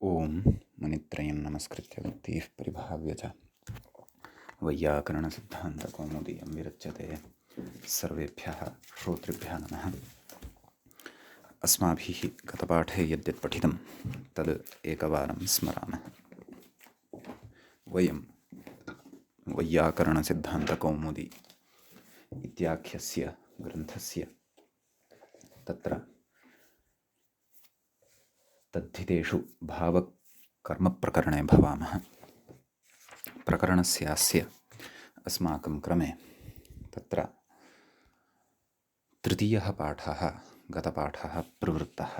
ओं मुनित्रयं नमस्कृत्य भक्तिः परिभाव्य च वैयाकरणसिद्धान्तकौमुदीयं विरच्यते। सर्वेभ्यः श्रोतृभ्यः नमः। अस्माभिः गतपाठे यद्यत् पठितं तद् एकवारं स्मरामः। वयं वैयाकरणसिद्धान्तकौमुदी इत्याख्यस्य ग्रन्थस्य तत्र तद्धितेषु भावकर्मप्रकरणे भवामः। प्रकरणस्यास्य अस्माकं क्रमे तत्र तृतीयः पाठः गतपाठः प्रवृत्तः।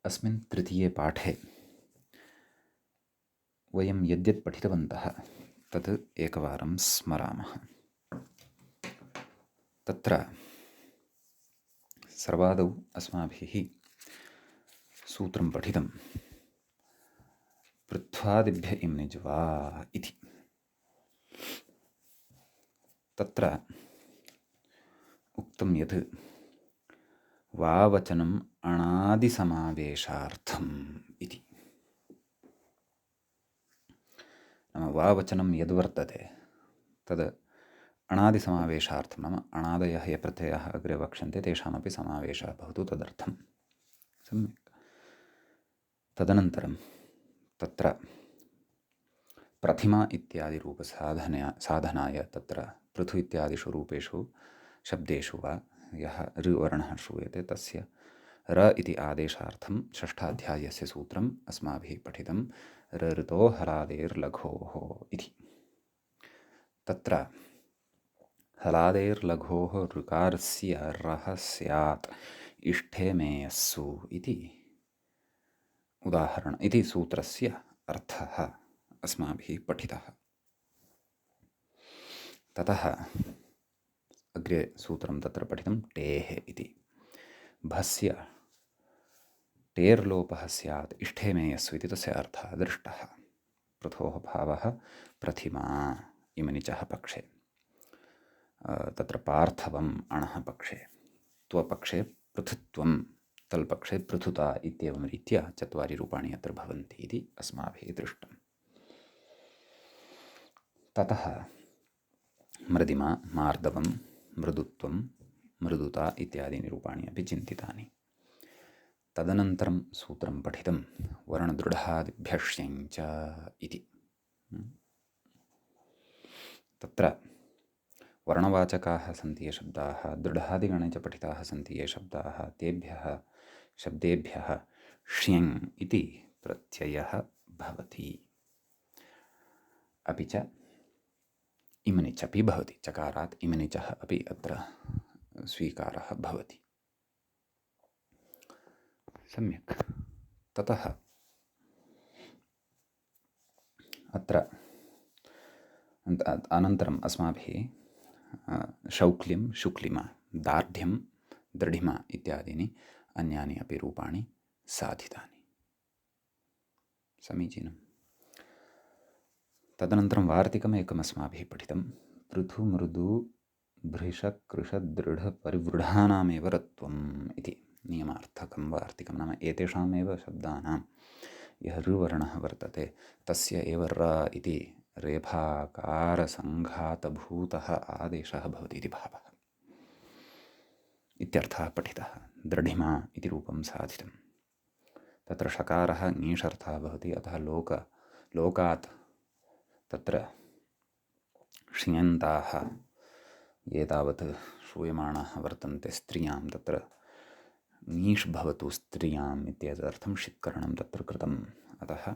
अस्मिन् तृतीये पाठे वयं यद्यत् पठितवन्तः तत् एकवारं स्मरामः। तत्र सर्वादौ अस्माभिः सूत्रं पठितं पृथ्वादिभ्य इम्निज्वा इति। तत्र उक्तं यत् वावचनम् अणादिसमावेशार्थम् इति। नाम वावचनं यद्वर्तते तद् अणादिसमावेशार्थं, नाम अणादयः ये प्रत्ययाः अग्रे वक्ष्यन्ते तेषामपि समावेशः भवतु तदर्थं। सम्यक्। तदनन्तरं तत्र प्रथिमा इत्यादिरूपसाधनाय तत्र पृथु इत्यादिषु रूपेषु शब्देषु वा यः ऋवर्णः श्रूयते तस्य र इति आदेशार्थं षष्ठाध्यायस्य सूत्रम् अस्माभिः पठितं ऋतो हलादेर्लघोः इति। तत्र हलादेर्लघोः ऋकारस्य रः स्यात् इष्ठे मेयस्सु इति उदाहरण इति सूत्रस्य अर्थः अस्माभिः पठितः। ततः अग्रे सूत्रं तत्र पठितं टेः इति। भस्य टेर्लोपः स्यात् इष्ठे मेयस्सु इति तस्य अर्थः दृष्टः। पृथोः भावः प्रथिमा इमनिचः पक्षे, तत्र पार्थवम् अणः पक्षे, त्वपक्षे पृथुत्वं, तल्पक्षे पृथुता इत्येवं रीत्या चत्वारि रूपाणि अत्र भवन्ति इति अस्माभिः दृष्टम्। ततः मृदिमा, मार्दवं, मृदुत्वं, मृदुता इत्यादीनि रूपाणि अपि चिन्तितानि। तदनन्तरं सूत्रं पठितं वर्णदृढादिभ्यश्यञ्च इति। तत्र वर्णवाचकाः सन्ति ये शब्दाः, दृढादिगणे च पठिताः सन्ति ये शब्दाः, तेभ्यः शब्देभ्यः श्यङ् इति प्रत्ययः भवति। अपि च इमनिच् अपि भवति, चकारात् इमनिचः अपि अत्र स्वीकारः भवति। सम्यक्। ततः अत्र अनन्तरम् अस्माभिः शौक्ल्यं, शुक्लिमा, दार्ढ्यं, दृढिमा इत्यादीनि अन्यानि अपि रूपाणि साधितानि। समीचीनम्। तदनन्तरं वार्तिकम् एकम् अस्माभिः पठितं पृथु मृदु भृशकृशदृढपरिवृढानामेव रत्वम् इति नियमार्थकं वार्तिकं। नाम एतेषामेव शब्दानां यः ऋवर्णः वर्तते तस्य एव र इति रेफाकारसङ्घातभूतः आदेशः भवति इति भावः इत्यर्थः पठितः। दृढिमा इति रूपं साधितं। तत्र षकारः ङीषर्थः भवति, अतः लोकात् तत्र श्रियन्ताः ये तावत् श्रूयमाणाः वर्तन्ते स्त्रियां तत्र ङीष् भवतु स्त्रियाम् इत्यर्थं षित्करणं तत्र कृतम्। अतः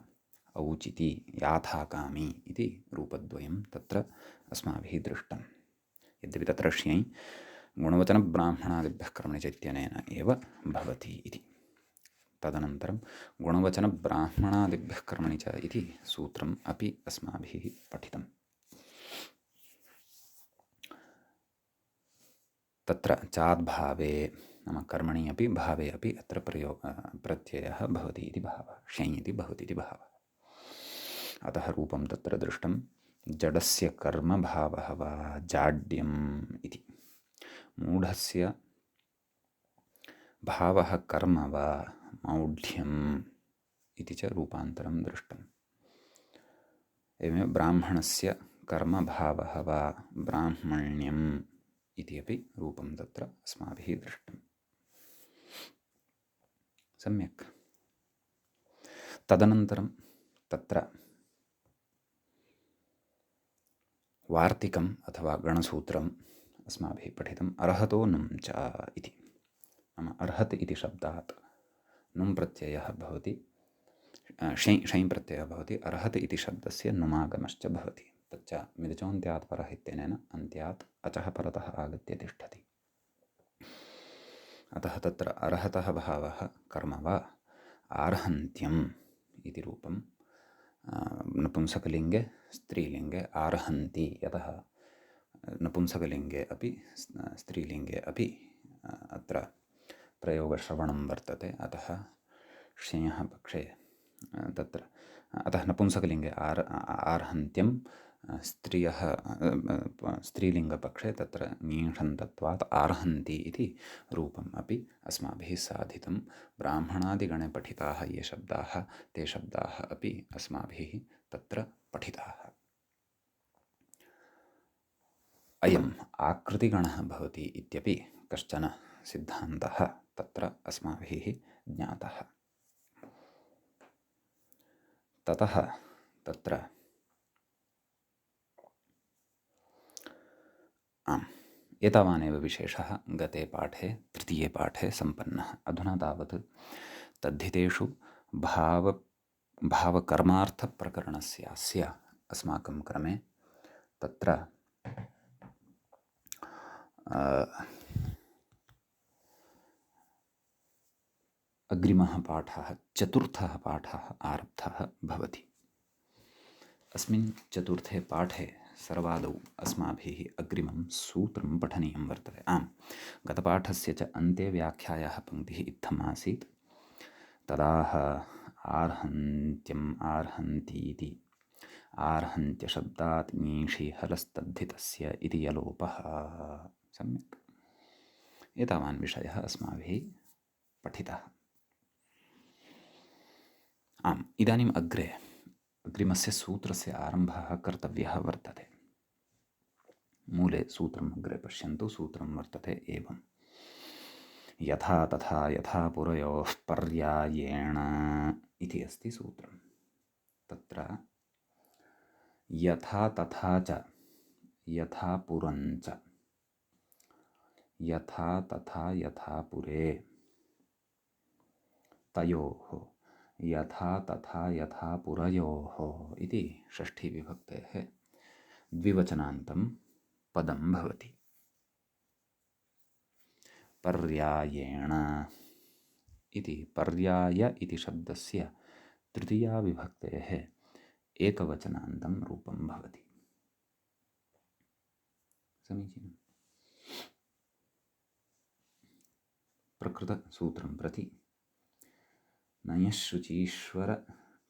औचिति याथाकामी इति रूपद्वयं तत्र अस्माभिः दृष्टं। यद्यपि तत्र श्यै गुणवचनब्राह्मणादिभ्यः कर्मणि च इत्यनेन एव भवति इति। तदनन्तरं गुणवचनब्राह्मणादिभ्यः कर्मणि च इति सूत्रम् अपि अस्माभिः पठितम्। तत्र चाद्भावे नाम कर्मणि अपि भावे अपि अत्र प्रत्ययः भवति इति भावः, श्यै इति भवति इति भावः। अतः रूपं तत्र दृष्टं जडस्य कर्मभावः वा जाड्यम् इति। मूढस्य भावः कर्म वा मौढ्यम् इति च रूपान्तरं दृष्टम्। एवमेव ब्राह्मणस्य कर्मभावः वा ब्राह्मण्यम् इति अपि रूपं तत्र अस्माभिः दृष्टम्। सम्यक्। तदनन्तरं तत्र वार्तिकम् अथवा गणसूत्रम् अस्माभिः पठितम्। अर्हतो नुं च इति। नाम अर्हत् इति शब्दात् नुं प्रत्ययः भवति, षै प्रत्ययः भवति। अर्हत् इति शब्दस्य नुमागमश्च भवति। तच्च मिदचोन्त्यात् परः इत्यनेन अन्त्यात् अचः परतः आगत्य तिष्ठति। अतः तत्र अर्हतः भावः कर्म वा आर्हन्त्यम् इति रूपं नपुंसकलिङ्गे स्त्रीलिङ्गे आर्हन्ति। यतः नपुंसकलिङ्गे अपि स्त्रीलिङ्गे अपि अत्र प्रयोगश्रवणं वर्तते, अतः ष्यञः पक्षे तत्र अतः नपुंसकलिङ्गे आर्हन्त्यं, स्त्रियः स्त्रीलिङ्गपक्षे तत्र ङीषन्तत्वात् आर्हन्ति इति रूपम् अपि अस्माभिः साधितं। ब्राह्मणादिगणे पठिताः ये शब्दाः ते शब्दाः अपि अस्माभिः तत्र पठिताः। अयम् आकृतिगणः भवति इत्यपि कश्चन सिद्धान्तः तत्र अस्माभिः ज्ञातः। ततः तत्र एतावानेव विशेषः गते पाठे तृतीये पाठे सम्पन्नः। अधुना तावत् तद्धितेषु भावकर्मार्थप्रकरणस्यास्य अस्माकं क्रमे तत्र अग्रिमः पाठः, चतुर्थः पाठः आरब्धः भवति। अस्मिन् चतुर्थे पाठे सर्वादौ अस्माभिः अग्रिमं सूत्रं पठनीयं वर्तते। गतपाठस्य च अन्ते व्याख्यायाः पङ्क्तिः इत्थम् आसीत्। तदाह आर्हन्त्यम् आर्हन्तीति आर्हन्त्यशब्दात् ङीषि हलस्तद्धितस्य इति यलोपः। सम्यक्। एतावान् विषयः अस्माभिः पठितः। इदानीम् अग्रिमस्य सूत्रस्य आरम्भः कर्तव्यः वर्तते। मूले सूत्रम् अग्रे पश्यन्तु। सूत्रं वर्तते एवं: यथा तथा यथा पुरयोः पर्यायेण इति अस्ति सूत्रम्। तत्र यथा तथा च यथा पुरञ्च यथा तथा यथा पुरे तयोः यथा तथा यथा पुरयोः इति षष्ठीविभक्तेः द्विवचनान्तं पदं भवति। पर्यायेण इति पर्याय इति शब्दस्य तृतीया विभक्तेः एकवचनान्तं रूपं भवति। समीचीनम्। प्रकृतसूत्रं प्रति नयःशुचीश्वर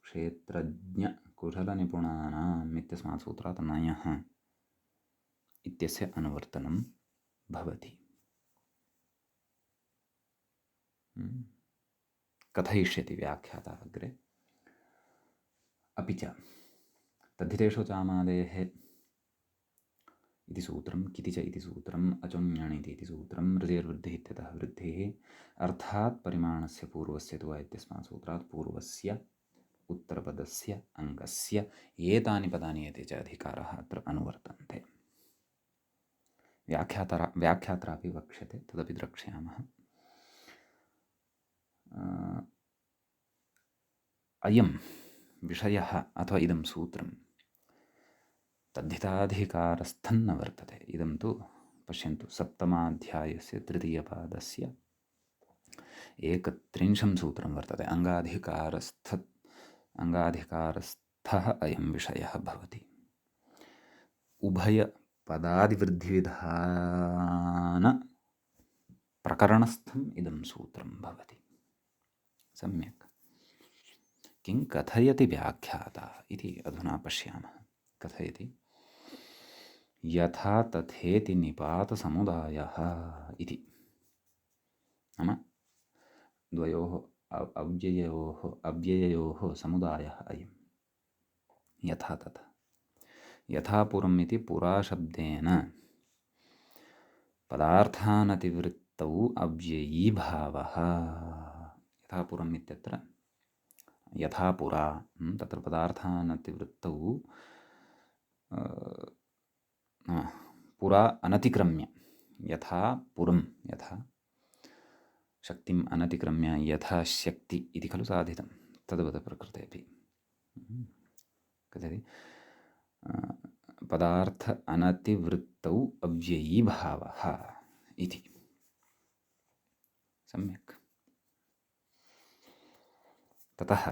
क्षेत्रज्ञ कुशलनिपुणानाम् इत्यस्मात् सूत्रात् नयः इत्यस्य अनुवर्तनं भवति। कथयिष्यति व्याख्याता अग्रे। अपि च तद्धितेषु चामादेः इति सूत्रं, किति च इति सूत्रम्, अचोञ्ञणिति इति सूत्रं, ऋजेर्वृद्धिः इत्यतः वृद्धिः, अर्थात् परिमाणस्य पूर्वस्य तु इत्यस्मात् सूत्रात् पूर्वस्य उत्तरपदस्य अङ्गस्य एतानि पदानि एते च अधिकाराः अत्र अनुवर्तन्ते। व्याख्यात्रापि वक्ष्यते, तदपि द्रक्ष्यामः। अयं विषयः अथवा इदं सूत्रं तद्धिताधिकारस्थं न वर्तते। इदं तु पश्यन्तु, सप्तमाध्यायस्य तृतीयपादस्य 31 सूत्रं वर्तते। अङ्गाधिकारस्थः अयं विषयः भवति। उभयपदादिवृद्धिविधान प्रकरणस्थम् इदं सूत्रं भवति। सम्यक्। किं कथयति व्याख्याता इति अधुना पश्यामः। कथयति यथा तथेति निपातसमुदायः इति। नाम द्वयोः अव्यययोः समुदायः अयं यथा तथा यथा पुरम् इति पुराशब्देन पदार्थानतिवृत्तौ अव्ययीभावः यथा पुरम् इत्यत्र यथा पुरा तत्र पदार्थानतिवृत्तौ पुरा अनतिक्रम्य यथा पुरं यथा शक्तिम् अनतिक्रम्य यथा शक्ति इति खलु साधितं तद्वत् प्रकृतेऽपि कथयति पदार्थ अनतिवृत्तौ अव्ययीभावः इति सम्यक्। ततः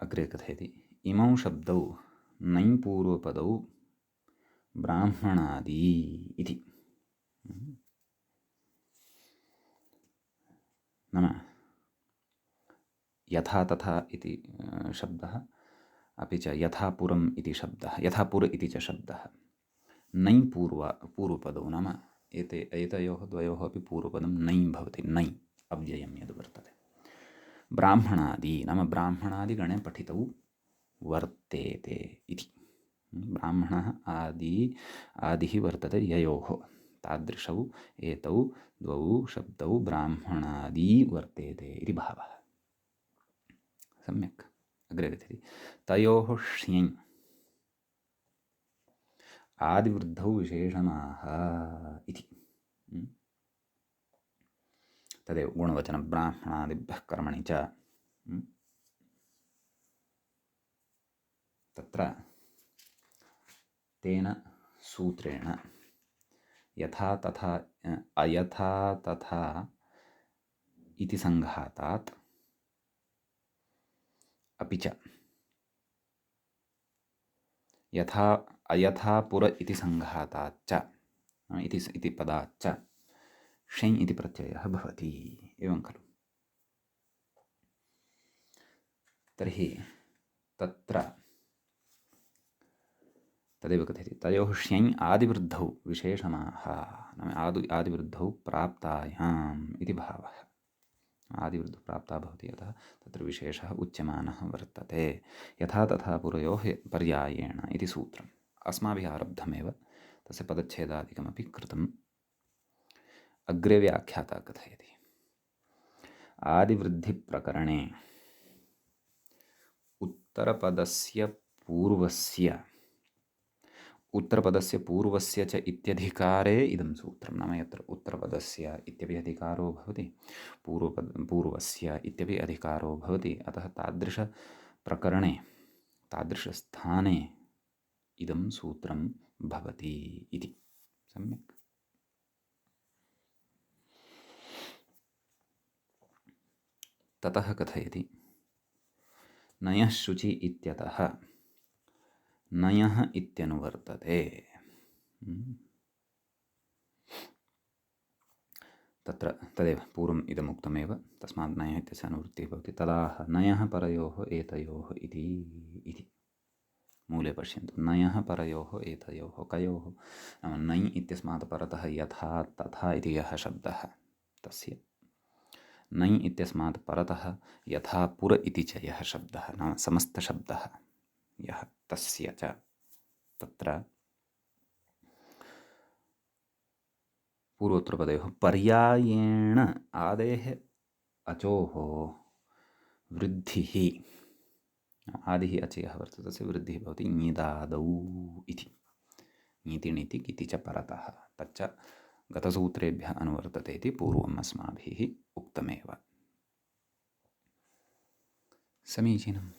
अग्रे कथयति इमौ शब्दौ नञ् पूर्वपदौ ब्राह्मणादि इति नाम यथा तथा इति शब्दः अपि च यथा पुरम् इति शब्दः यथा पुर इति च शब्दः नञ् पूर्वपदौ नाम एतयोः द्वयोः अपि पूर्वपदं नञ् भवति नञ् अव्ययं यद् वर्तते ब्राह्मणादि नाम ब्राह्मणादिगणे पठितौ वर्तेते इति ब्राह्मणः आदिः वर्तते ययोः तादृशौ एतौ द्वौ शब्दौ ब्राह्मणादि वर्तेते इति भावः सम्यक्। अग्रे गच्छति तयोः श्ञञ् आदिवृद्धौ विशेषणाः इति तदेव गुणवचनं ब्राह्मणादिभ्यः कर्मणि च तत्र तेन सूत्रेण यथा तथा अयथा तथा इति सङ्घातात् अपि च यथा अयथा पुर इति सङ्घाताच्च इति पदाच्च षञ् इति प्रत्ययः भवति एवं खलु। तर्हि तत्र तदेव कथयति तयोः ष्ञञ् आदिवृद्धौ विशेषणाः नाम आदिवृद्धौ प्राप्तायाम् इति भावः आदिवृद्धौ प्राप्ता भवति यतः तत्र विशेषः उच्यमानः वर्तते यथा तथा पुरयोः पर्यायेण इति सूत्रम् अस्माभिः आरब्धमेव तस्य पदच्छेदादिकमपि कृतम्। अग्रे व्याख्याता कथयति आदिवृद्धिप्रकरणे उत्तरपदस्य पूर्वस्य च इत्यधिकारे इदं सूत्रं नाम यत्र उत्तरपदस्य इत्यपि अधिकारो भवति पूर्वस्य इत्यपि अधिकारो भवति अतः तादृशप्रकरणे तादृशस्थाने इदं सूत्रं भवति इति सम्यक्। ततः कथयति नयः शुचि इत्यतः नयः इत्यनुवर्तते तत्र तदेव पूर्वम् इदमुक्तमेव तस्मात् नयः इत्यस्य अनुवृत्तिः भवति तदाह नयः परयोः एतयोः इति मूले पश्यन्तु नयः परयोः एतयोः कयोः नाम नञ् इत्यस्मात् परतः यथा तथा इति यः शब्दः तस्य नञ् इत्यस्मात् परतः यथा पुर इति च यः शब्दः नाम समस्तशब्दः यः तस्य च तत्र पूर्वोत्तरपदयोः पर्यायेण आदेः अचोः वृद्धिः आदिः अचयः वर्तते तस्य वृद्धिः भवति ङिदादौ इति ङितिणिति किति च परतः तच्च गतसूत्रेभ्यः अनुवर्तते इति पूर्वम् अस्माभिः उक्तमेव। समीचीनम्।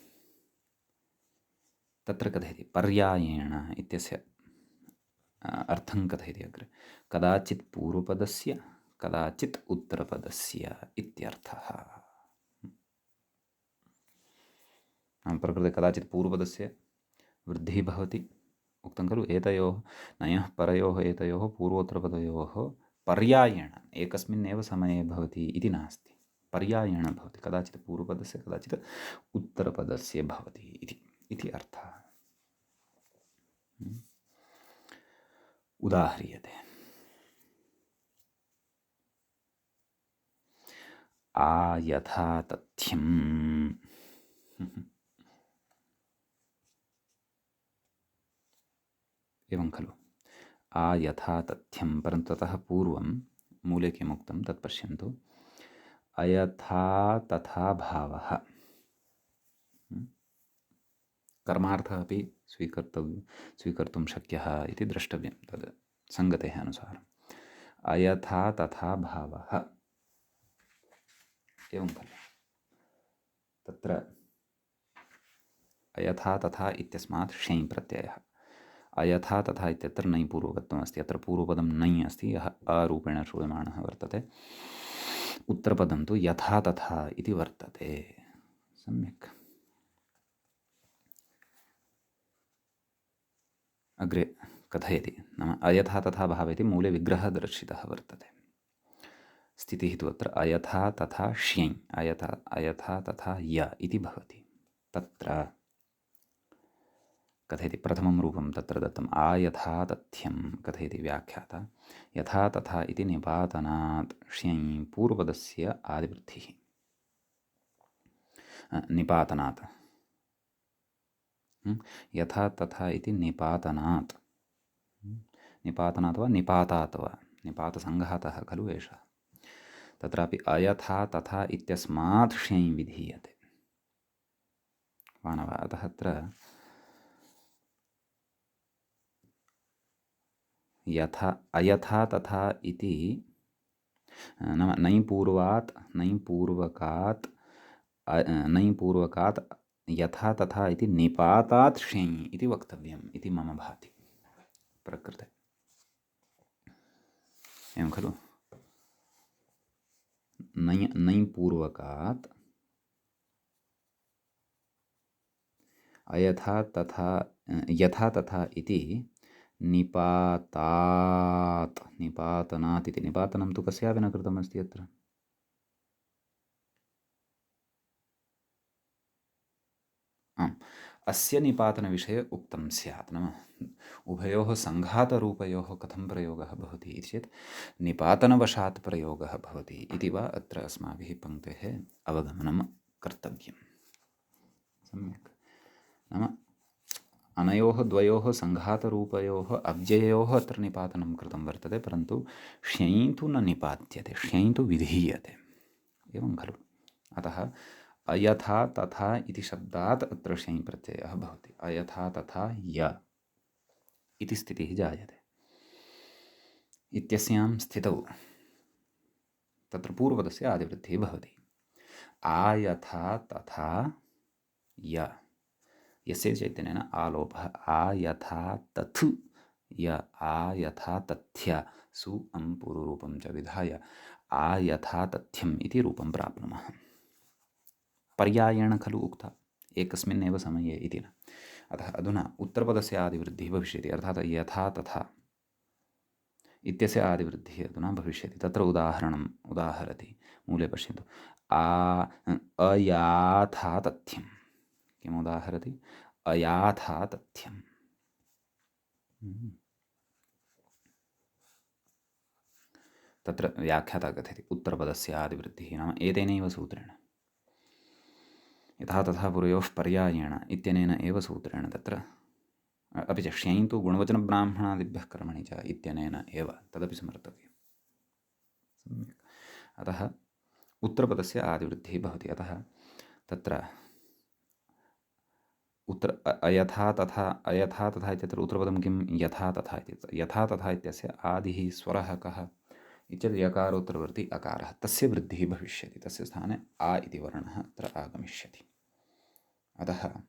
तत्र कथयति पर्यायेण इत्यस्य अर्थं कथयति अग्रे कदाचित् पूर्वपदस्य कदाचित् उत्तरपदस्य इत्यर्थः प्रकृते कदाचित् पूर्वपदस्य वृद्धिः भवति उक्तं खलु एतयोः नयः परयोः एतयोः पूर्वोत्तरपदयोः पर्यायेण एकस्मिन्नेव समये भवति इति नास्ति पर्यायेण भवति कदाचित् पूर्वपदस्य कदाचित् उत्तरपदस्य भवति इति अर्थः उदाह्रियते आयथा तथ्यम्। एवं खलु आयथा तथ्यं, परन्तु ततः पूर्वं मूले किमुक्तं तत् पश्यन्तु। अयथा तथा भावः, कर्मार्थः अपि स्वीकर्तुं शक्यः इति द्रष्टव्यं तद् सङ्गतेः अनुसारम्। अयथा तथा भावः, एवं खलु तत्र अयथा तथा इत्यस्मात् षै प्रत्ययः। अयथा तथा इत्यत्र नै पूर्वकत्वम् अस्ति। अत्र पूर्वपदं नै अस्ति, यः अरूपेण श्रूयमाणः वर्तते। उत्तरपदं तु यथा तथा इति वर्तते। सम्यक्। अग्रे कथयति, नाम अयथा तथा भाव इति मूले विग्रहः दर्शितः वर्तते। स्थितिः तु अत्र अयथा तथा श्यञ्, अयथा तथा य इति भवति। तत्र कथयति प्रथमं रूपं तत्र दत्तम् आयथा तथ्यं कथयति व्याख्याता। यथा तथा इति निपातनात् श्यञ् पूर्वपदस्य आदिवृद्धिः। निपातनात्, यथा तथा इति निपातनात्, निपातनात् वा निपातात् वा, निपातसङ्घातः खलु एषः। तत्रापि अयथा तथा इत्यस्मात् श्यञ् विधीयते मानव। अतः अत्र यथा अयथा तथा इति नाम नै पूर्वकात् यथा तथा इति निपातात् श्यञ् इति वक्तव्यम् इति मम भाति प्रकृते। एवं खलु नै पूर्वकात् अयथा तथा यथा तथा इति निपातात्, निपातनात् इति, निपातनं तु कस्यापि न कृतमस्ति अत्र। आम्, अस्य निपातनविषये उक्तं स्यात्, नाम उभयोः सङ्घातरूपयोः कथं प्रयोगः भवति इति चेत् निपातनवशात् प्रयोगः भवति इति वा अत्र अस्माभिः पङ्क्तेः अवगमनं कर्तव्यम्। सम्यक्। नाम अनयोः द्वयोः सङ्घातरूपयोः अव्यययोः अत्र निपातनं कृतं वर्तते, परन्तु श्यञ् तु न निपात्यते, श्यञ् तु विधीयते। एवं खलु। अतः अयथा तथा इति शब्दात् अत्र श्यञ् प्रत्ययः भवति। अयथा तथा य इति स्थितिः जायते। इत्यस्यां स्थितौ तत्र पूर्वपदस्य आदिवृद्धिः भवति। आयथा तथा य, यस्य चैतन्येन आलोपः। आयथा तथ् य, आयथा तथ्य सु अं पूर्वरूपं च विधाय आयथा तथ्यम् इति रूपं प्राप्नुमः। पर्यायेण खलु उक्ता, एकस्मिन्नेव समये इति न। अतः अधुना उत्तरपदस्य आदिवृद्धिः भविष्यति, अर्थात् यथा तथा इत्यस्य आदिवृद्धिः अधुना भविष्यति। तत्र उदाहरणम् उदाहरति, मूले पश्यन्तु। अयाथा तथ्यं, किम् उदाहरति? अयाथा तथ्यम्। तत्र व्याख्याता कथयति उत्तरपदस्य आदिवृद्धिः नाम एतेनैव सूत्रेण, यथा तथा पुरयोः पर्यायेण इत्यनेन एव सूत्रेण तत्र, अपि च श्यञ् तु गुणवचनब्राह्मणादिभ्यः कर्मणि च इत्यनेन एव तदपि स्मर्तव्यम्। सम्यक्। अतः उत्तरपदस्य आदिवृद्धिः भवति। अतः तत्र अयथा तथा इत्यत्र उत्तरपदं किं? यथा तथा इति। यथा तथा इत्यस्य आदिः स्वरः कः इत्यत्र यकारोत्तरवर्ती अकारः, तस्य वृद्धिः भविष्यति। तस्य स्थाने आ इति वर्णः अत्र आगमिष्यति। अतः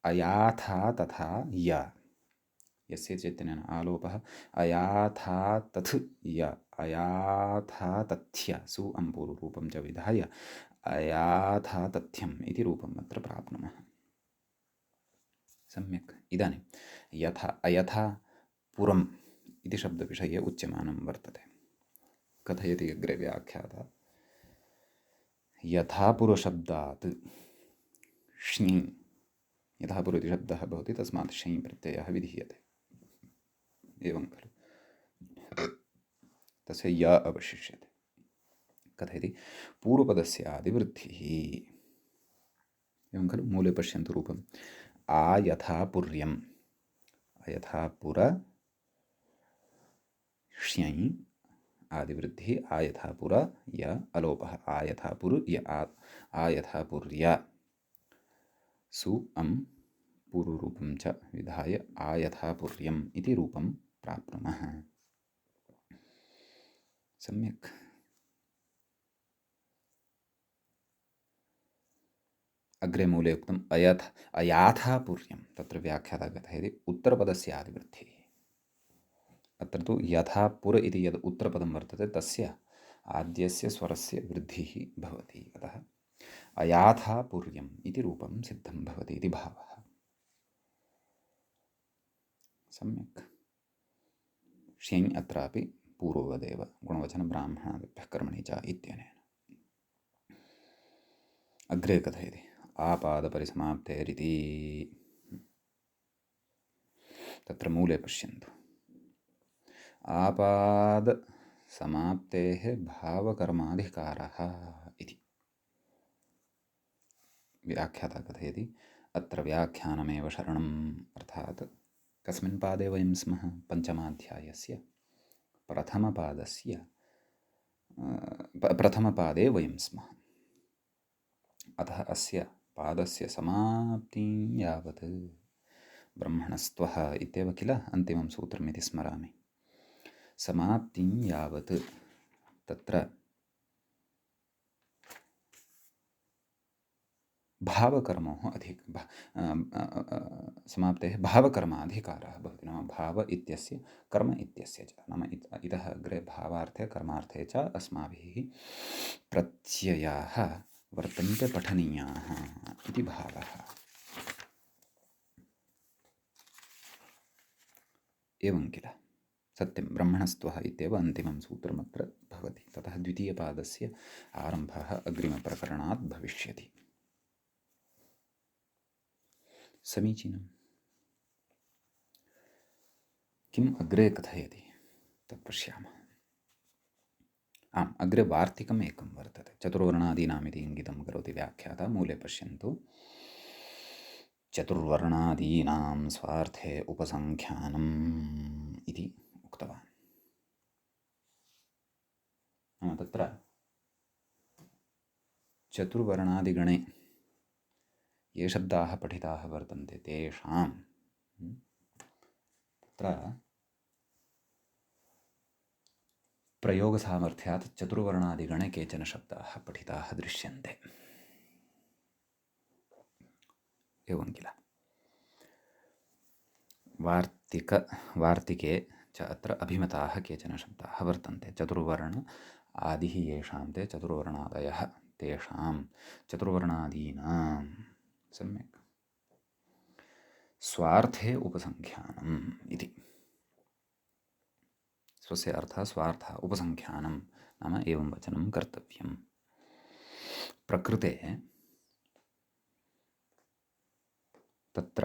अयाथा तथा य, यस्य चैतन्येन आलोपः। अयाथा तथ् य, अयाथा तथ्य सु अं पूर्वरूपं च विधाय अयाथा तथ्यम् इति रूपम् अत्र प्राप्नुमः। सम्यक्। इदानीं यथा अयथा पुरम् इति शब्दविषये उच्यमानं वर्तते। कथयति अग्रे व्याख्याता। यथा पुरशब्दात् श्ञि, यथा पुर इति शब्दः भवति, तस्मात् श्ञि प्रत्ययः विधीयते। एवं खलु। तस्य य अवशिष्यते। कथयति पूर्वपदस्य आदिवृद्धिः। एवं खलु मूले पश्यन्तु रूपम् आयथापुर्यम् अयथापुर श्यै आदिवृद्धिः आयथापुर य अलोपः आयथापुर य आयथापुर्य सु अम् पूर्वरूपं च विधाय आयथापुर्यम् इति रूपं प्राप्नुमः। सम्यक्। अग्रे मूले उक्तम् अयाथापुर्यं तत्र व्याख्याता कथयति उत्तरपदस्य आदिवृद्धिः। अत्र तु यथा पुर इति यद् उत्तरपदं वर्तते तस्य आद्यस्य स्वरस्य वृद्धिः भवति, अतः अयाथापुर्यम् इति रूपं सिद्धं भवति इति भावः। सम्यक्। श्यञ् अत्रापि पूर्ववदेव गुणवचनब्राह्मणादिभ्यः कर्मणि च इत्यनेन। अग्रे कथयति आपादपरिसमाप्तेरिति। तत्र मूले पश्यन्तु आपादसमाप्तेः भावकर्माधिकारः इति व्याख्याता कथयति अत्र व्याख्यानमेव शरणम्, अर्थात् कस्मिन् पादे वयं स्मः? पञ्चमाध्यायस्य प्रथमपादे वयं स्मः। अतः अस्य पादस्य समाप्तिं यावत् ब्रह्मणस्त्वः इत्येव किल अन्तिमं सूत्रमिति स्मरामि। समाप्तिं यावत् तत्र भावकर्मोः समाप्तेः भावकर्माधिकारः भवति। नाम भाव इत्यस्य कर्म इत्यस्य च, नाम इतः अग्रे भावार्थे कर्मार्थे च अस्माभिः प्रत्ययाः वर्तन्ते पठनीयाः इति भावः। एवं किल सत्यं ब्रह्मणस्त्वः इत्येव अन्तिमं सूत्रमत्र भवति। ततः द्वितीयपादस्य आरम्भः अग्रिमप्रकरणात् भविष्यति। समीचीनम्। किम् अग्रे कथयति तत् पश्यामः। आम्, अग्रे वार्तिकम् एकं वर्तते, चतुर्वर्णादीनामिति इङ्गितं करोति व्याख्याता। मूले पश्यन्तु चतुर्वर्णादीनां स्वार्थे उपसङ्ख्यानम् इति उक्तवान्। नाम तत्र चतुर्वर्णादिगणे ये शब्दाः पठिताः वर्तन्ते तेषां तत्र प्रयोगसामर्थ्यात् चतुर्वर्णादिगणे केचन शब्दाः पठिताः दृश्यन्ते। एवं किल वार्तिके च अत्र अभिमताः केचन शब्दाः वर्तन्ते। चतुर्वर्ण आदिः येषां ते चतुर्वर्णादयः तेषां चतुर्वर्णादीनां। सम्यक्। स्वार्थे उपसङ्ख्यानम् इति। स्वस्य अर्थः स्वार्थः, उपसङ्ख्यानं नाम एवं वचनं कर्तव्यं। प्रकृते तत्र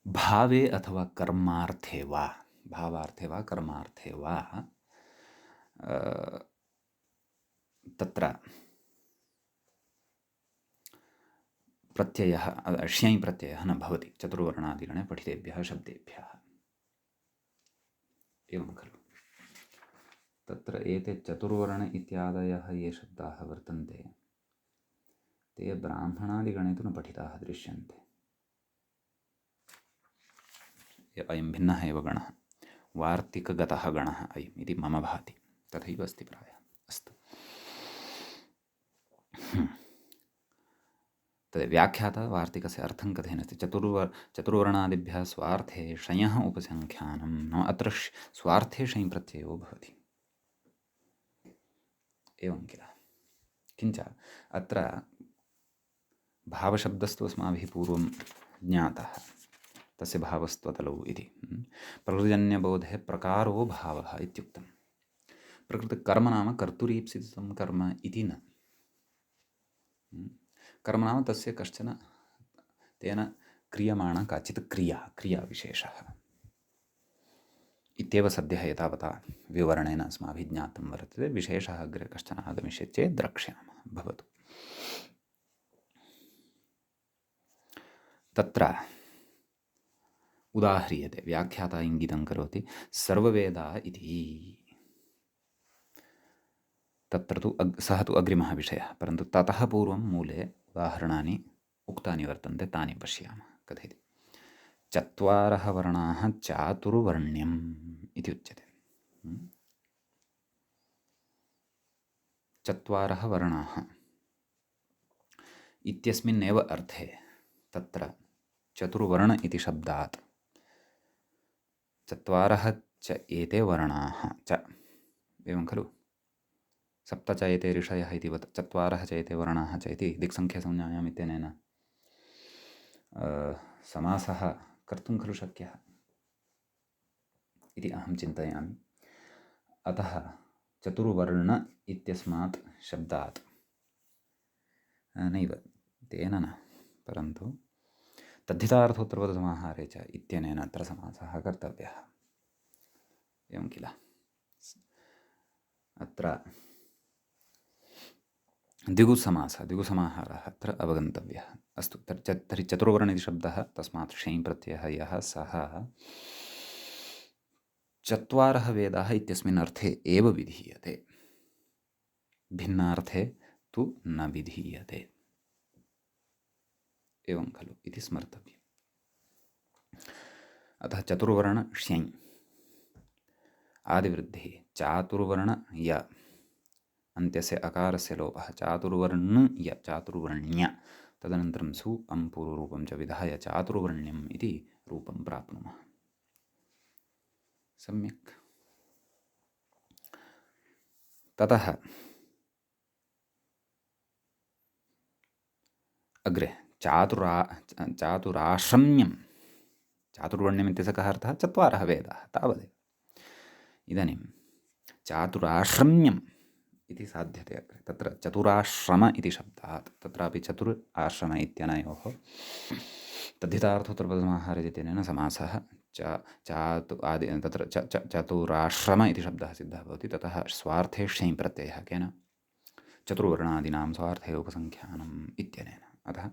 भावे अथवा कर्मार्थे वा, भावार्थे वा कर्मार्थे वा तत्र प्रत्ययः श्यै प्रत्ययः न भवति चतुर्वर्णादिगणे पठितेभ्यः शब्देभ्यः। एवं खलु तत्र एते चतुर्वर्ण इत्यादयः ये शब्दाः वर्तन्ते ते ब्राह्मणादिगणे तु न पठिताः दृश्यन्ते। अयं भिन्नः एव गणः, वार्तिकगतः गणः अयम् इति मम भाति। तथैव अस्ति प्रायः। अस्तु, तद् व्याख्याता वार्तिकस्य अर्थं कथयन्नस्ति। चतुर्वर्णादिभ्यः स्वार्थे शयः उपसङ्ख्यानं, नाम अत्र स्वार्थे शय् प्रत्ययो भवति। एवं किल। किञ्च अत्र भावशब्दस्तु अस्माभिः पूर्वं ज्ञातः, तस्य भावस्त्वतलौ इति। प्रकृतिजन्यबोधे प्रकारो भावः इत्युक्तं। प्रकृतिकर्म नाम कर्तुरीप्सितं कर्म इति न। कर्म नाम तस्य कश्चन तेन क्रियमाणा काचित् क्रियाविशेषः। इत्येव सद्यः एतावता विवरणेन अस्माभिः ज्ञातं वर्तते। विशेषः अग्रे कश्चन आगमिष्यति चेत् द्रक्ष्यामः। भवतु। तत्र उदाह्रियते, व्याख्याता इङ्गितं करोति, सर्ववेदाः इति। तत्र तु सः तु अग्रिमः विषयः, परन्तु ततः पूर्वं मूले उदाहरणानि उक्तानि वर्तन्ते, तानि पश्यामः। कथयति, चत्वारः वर्णाः चातुर्वर्ण्यम् इति उच्यते। चत्वारः वर्णाः इत्यस्मिन्नेव अर्थे तत्र चतुर्वर्ण इति शब्दात् चत्वारः च एते वर्णाः च, एवं खलु, सप्त च एते ऋषयः इति वत् चत्वारः च एते वर्णाः च इति दिक्सङ्ख्यासंज्ञायाम् इत्यनेन समासः कर्तुं खलु शक्यः इति अहं चिन्तयामि। अतः चतुर्वर्ण इत्यस्मात् शब्दात् नैव, तेन न, परन्तु तद्धितार्थोत्तरपदसमाहारे च इत्यनेन अत्र समासः कर्तव्यः, एवं किल। अत्र द्विगुसमाहारः अत्र अवगन्तव्यः। अस्तु, तर्हि चतुर्वर्ण इति शब्दः, तस्मात् षेञ् प्रत्ययः यः, सः चत्वारः वेदाः इत्यस्मिन् अर्थे एव विधीयते, भिन्नार्थे तु न विधीयते, एवं खलु इति स्मर्तव्यम्। अतः चतुर्वर्ण ष्यञ् आदिवृद्धिः, चातुर्वर्ण य अन्त्यस्य अकारस्य लोपः, चातुर्वर्ण्य चातुर्वर्ण्य, तदनन्तरं सु अम्पूर्वरूपं च विधाय चातुर्वर्ण्यम् इति रूपं प्राप्नुमः। सम्यक्। ततः अग्रे चातुराश्रम्यं, चातुर्वर्ण्यम् इत्यस्य कः अर्थः? चत्वारः वेदाः, तावदेव। इदानीं चातुराश्रम्यम् इति साध्यते अग्रे। तत्र चतुराश्रम इति शब्दात्, तत्रापि चतुर् आश्रम इत्यनयोः तद्धितार्थोत्तरपदसमाहारे इत्यनेन समासः तत्र चतुराश्रम इति शब्दः सिद्धः भवति। ततः स्वार्थे ष्यञ् प्रत्ययः, केन? चतुर्वर्णादीनां स्वार्थे उपसङ्ख्यानम् इत्यनेन। अतः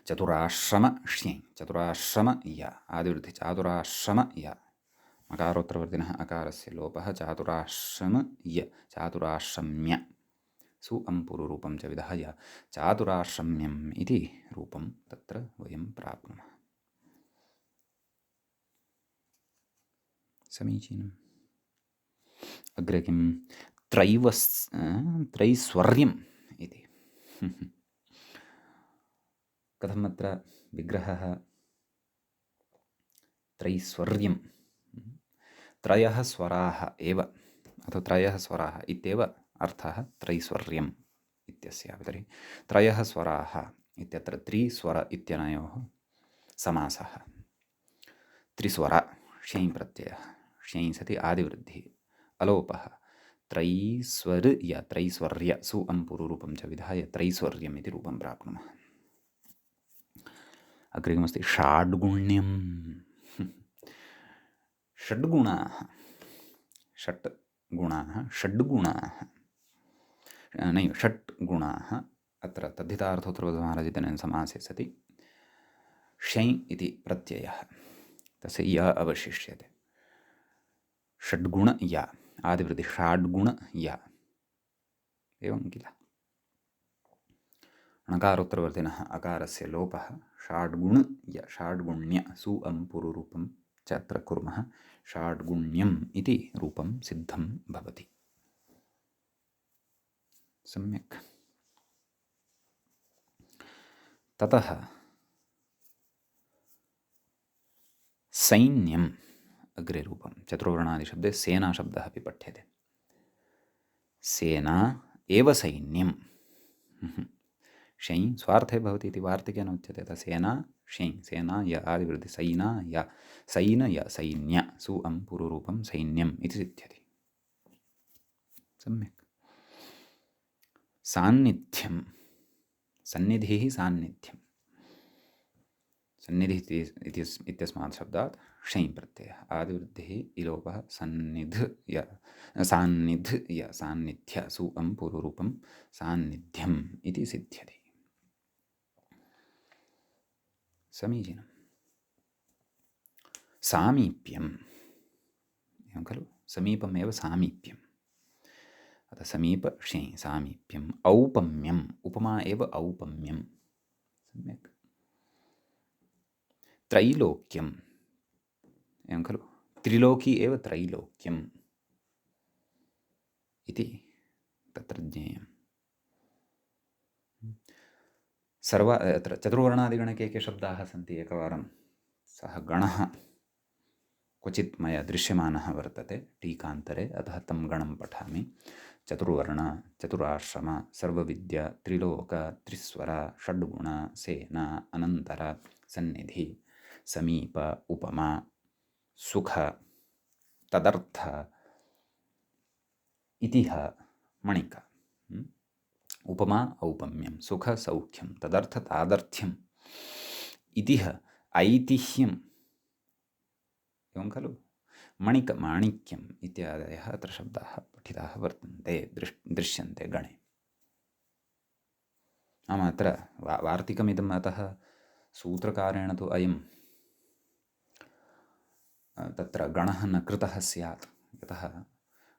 चतुराश्रम ष्यञ्, चतुराश्रम य आदिवृद्धि, चातुराश्रम य, मकारोत्तरवर्तिनः अकारस्य लोपः, चातुराश्रम य चातुराश्रम्य, सु अम्पूर्वरूपं च विधाय चातुराश्रम्यम् इति रूपं तत्र वयं प्राप्नुमः। समीचीनम्। अग्रे किं? त्रैस्वर्यम् इति। कथम् अत्र विग्रहः? त्रैस्वर्यं, त्रयः स्वराः एव, अथवा त्रयः स्वराः इत्येव अर्थः त्रैस्वर्यम् इत्यस्यापि। तर्हि त्रयः स्वराः इत्यत्र त्रिस्वर इत्यनयोः समासः। त्रिस्वर ष्यञ् प्रत्ययः, ष्यञ् सति आदिवृद्धिः, अलोपः, त्रैस्वर्य त्रैस्वर्य, सु अम्पूर्वरूपं च विधाय त्रैस्वर्यम् इति रूपं प्राप्नुमः। अग्रे किमस्ति? षाड्गुण्यम्। षड्गुणाः, षट् गुणाः, षड्गुणाः, नैव षट् गुणाः। अत्र तद्धितार्थोत्तरपदसमाहारजनेन समासे सति ष्यञ् इति प्रत्ययः, तस्य य अवशिष्यते। षड्गुण य आदिवृद्धि, षाड्गुण य, एवं किल। णकारोत्तरवर्तिनः अकारस्य लोपः, षाड्गुण य, षाड्गुण्य, सु अम्पूर्वरूपं च अत्र कुर्मः, षाड्गुण्यम् इति रूपं सिद्धं भवति। सम्यक्। ततः सैन्यम् अग्रे रूपं, चतुर्वर्णादिशब्दे सेना शब्दः अपि पठ्यते। सेना एव सैन्यं, ष्यञ् स्वार्थे भवति इति वार्तिकेन उच्यते। अतः सेना ष्यञ्, सेना य आदिवृद्धि, सैना य, सैन य सैन्य, सु अम्पूर्वरूपं सैन्यम् इति सिद्ध्यति। सम्यक्। सान्निध्यं, सन्निधिः सान्निध्यं, सन्निधिः इत्यस्मात् शब्दात् षै प्रत्ययः आदिवृद्धिः इलोपः सान्निध्य सु अं पूर्वरूपं सान्निध्यम् इति सिद्ध्यति। समीचीनं। सामीप्यम् एवं खलु, समीपमेव सामीप्यम्, अतः समीप षै सामीप्यम्। औपम्यम्, उपमा एव औपम्यं, सम्यक्। त्रैलोक्यम् एवं खलु, त्रिलोकी एव त्रैलोक्यम् इति तत्र ज्ञेयम्। अत्र चतुर्वर्णादिगणे के शब्दाः सन्ति, एकवारं सः गणः क्वचित् मया दृश्यमानः वर्तते टीकान्तरे, अतः तं गणं पठामि। चतुर्वर्ण, चतुराश्रम, सर्वविद्या, त्रिलोक, त्रिस्वर, षड्गुण, सेना, अनन्तर, सन्निधि, समीप, उपमा, सुख, तदर्थ, इतिह, मणिका। उपमा औपम्यं, सुख सौख्यं, तदर्थ तादर्थ्यम्, इतिह ऐतिह्यम् एवं खलु, मणिक माणिक्यम् इत्यादयः अत्र शब्दाः पठिताः वर्तन्ते, दृश्यन्ते गणे। नाम अत्र वार्तिकमिदम् अतः सूत्रकारेण तु अयं तत्र गणः न कृतः स्यात्, यतः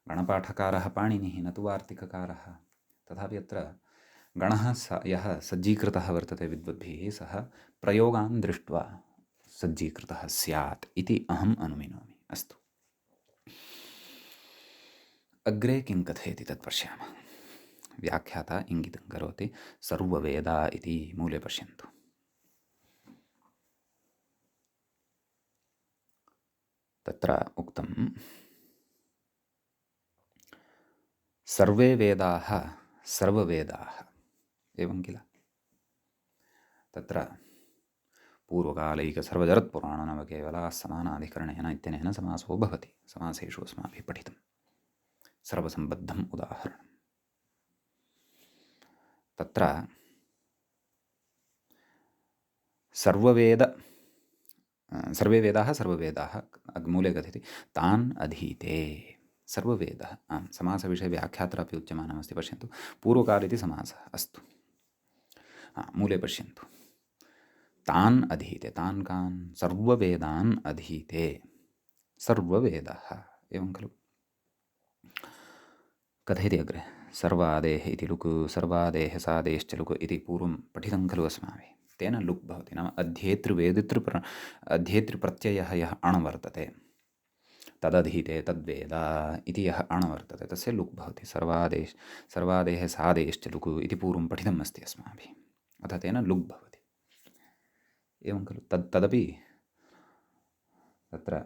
गणपाठकारः पाणिनिः न तु वार्तिककारः। तथापि अत्र गणः यः सज्जीकृतः वर्तते विद्वद्भिः, सः प्रयोगान् दृष्ट्वा सज्जीकृतः स्यात् इति अहम् अनुमिनोमि। अस्तु, अग्रे किं कथयति तत् पश्यामः। व्याख्याता इङ्गितं करोति, सर्ववेदा इति मूले पश्यन्तु। तत्र उक्तं सर्वे वेदाः सर्ववेदाः एवं किल। तत्र पूर्वकालैकसर्वजरत्पुराणनवकेवलाः समानाधिकरणेन इत्यनेन समासो भवति। समासेषु अस्माभिः पठितं सर्वसम्बद्धम् उदाहरणम्। तत्र सर्वे वेदाः सर्ववेदाः मूले कथयति तान् अधीते। सर्ववेदः, आं, समासविषये व्याख्यात्रापि उच्यमानमस्ति, पश्यन्तु। पूर्वकाल इति समासः, अस्तु। मूले पश्यन्तु, तान् अधीते, तान् कान्, सर्ववेदान् अधीते, सर्ववेदः एवं खलु। कथयति अग्रे, सर्वादेः इति लुक्, सर्वादेः सादेश्च लुक् इति पूर्वं पठितं खलु अस्माभिः। तेन लुक् भवति, नाम अध्येतृप्रत्ययः यः अण् वर्तते, तदधीते तद्वेद इति यः अण् वर्तते, तस्य लुक् भवति। सर्वादेः सादेश्च लुक् इति पूर्वं पठितम् अस्ति अस्माभिः, अतः तेन लुक् भवति, एवं खलु। तदपि तत्र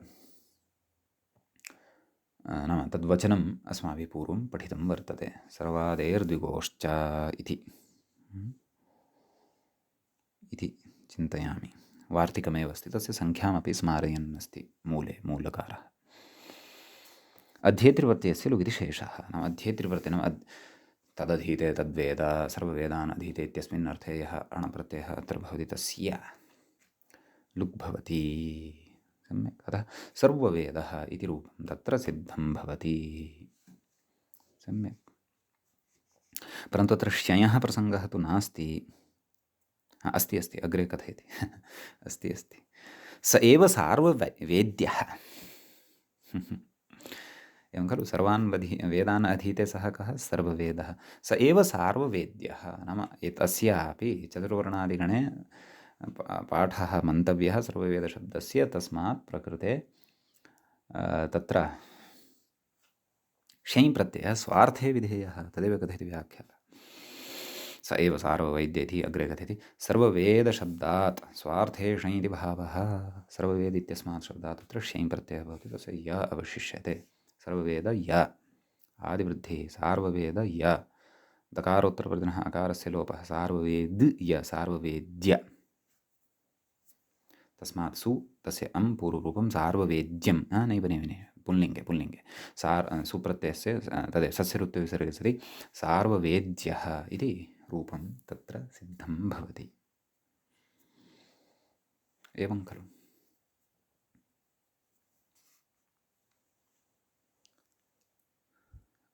नाम तद्वचनम् अस्माभिः पूर्वं पठितं वर्तते, सर्वादेर्द्विगोश्च इति चिन्तयामि। वार्तिकमेव अस्ति, तस्य सङ्ख्यामपि स्मारयन् अस्ति मूलकारः। अध्येतृप्रत्ययस्य लुक् इति शेषः, नाम अध्येतृप्रत्ययः नाम तदधीते तद्वेद, सर्ववेदान् अधीते इत्यस्मिन् अर्थे यः अणप्रत्ययः अत्र भवति, तस्य लुक् भवति, सम्यक्। अतः सर्ववेदः इति रूपं तत्र सिद्धं भवति, सम्यक्। परन्तु अत्र श्ययः प्रसङ्गः तु नास्ति। अस्ति अग्रे कथयति अस्ति स एव सार्ववेद्यः एवं खलु। सर्वान् वेदान् अधीते सः कः, सर्ववेदः। स एव सार्ववेद्यः, नाम एतस्यापि चतुर्वर्णादिगणे पाठः मन्तव्यः सर्ववेदशब्दस्य, तस्मात् प्रकृते तत्र षै प्रत्ययः स्वार्थे विधेयः, तदेव कथयति व्याख्याता। स एव सार्ववैद्य इति अग्रे कथयति, सर्ववेदशब्दात् स्वार्थे षै इति भावः। सर्ववेद इत्यस्मात् शब्दात् तत्र षै प्रत्ययः भवति, तस्य य अवशिष्यते। सर्ववेद य, आदिवृद्धिः सार्ववेद य, दकारोत्तरवर्धिनः अकारस्य लोपः सार्ववेद य, सार्ववेद्य। तस्मात् सु तस्य अं पूर्वरूपं सार्ववेद्यं, नैव पुल्लिङ्गे सुप्रत्ययस्य तद् सस्यऋत्वे विसर्गे सति सार्ववेद्यः इति रूपं तत्र सिद्धं भवति। एवं खलु।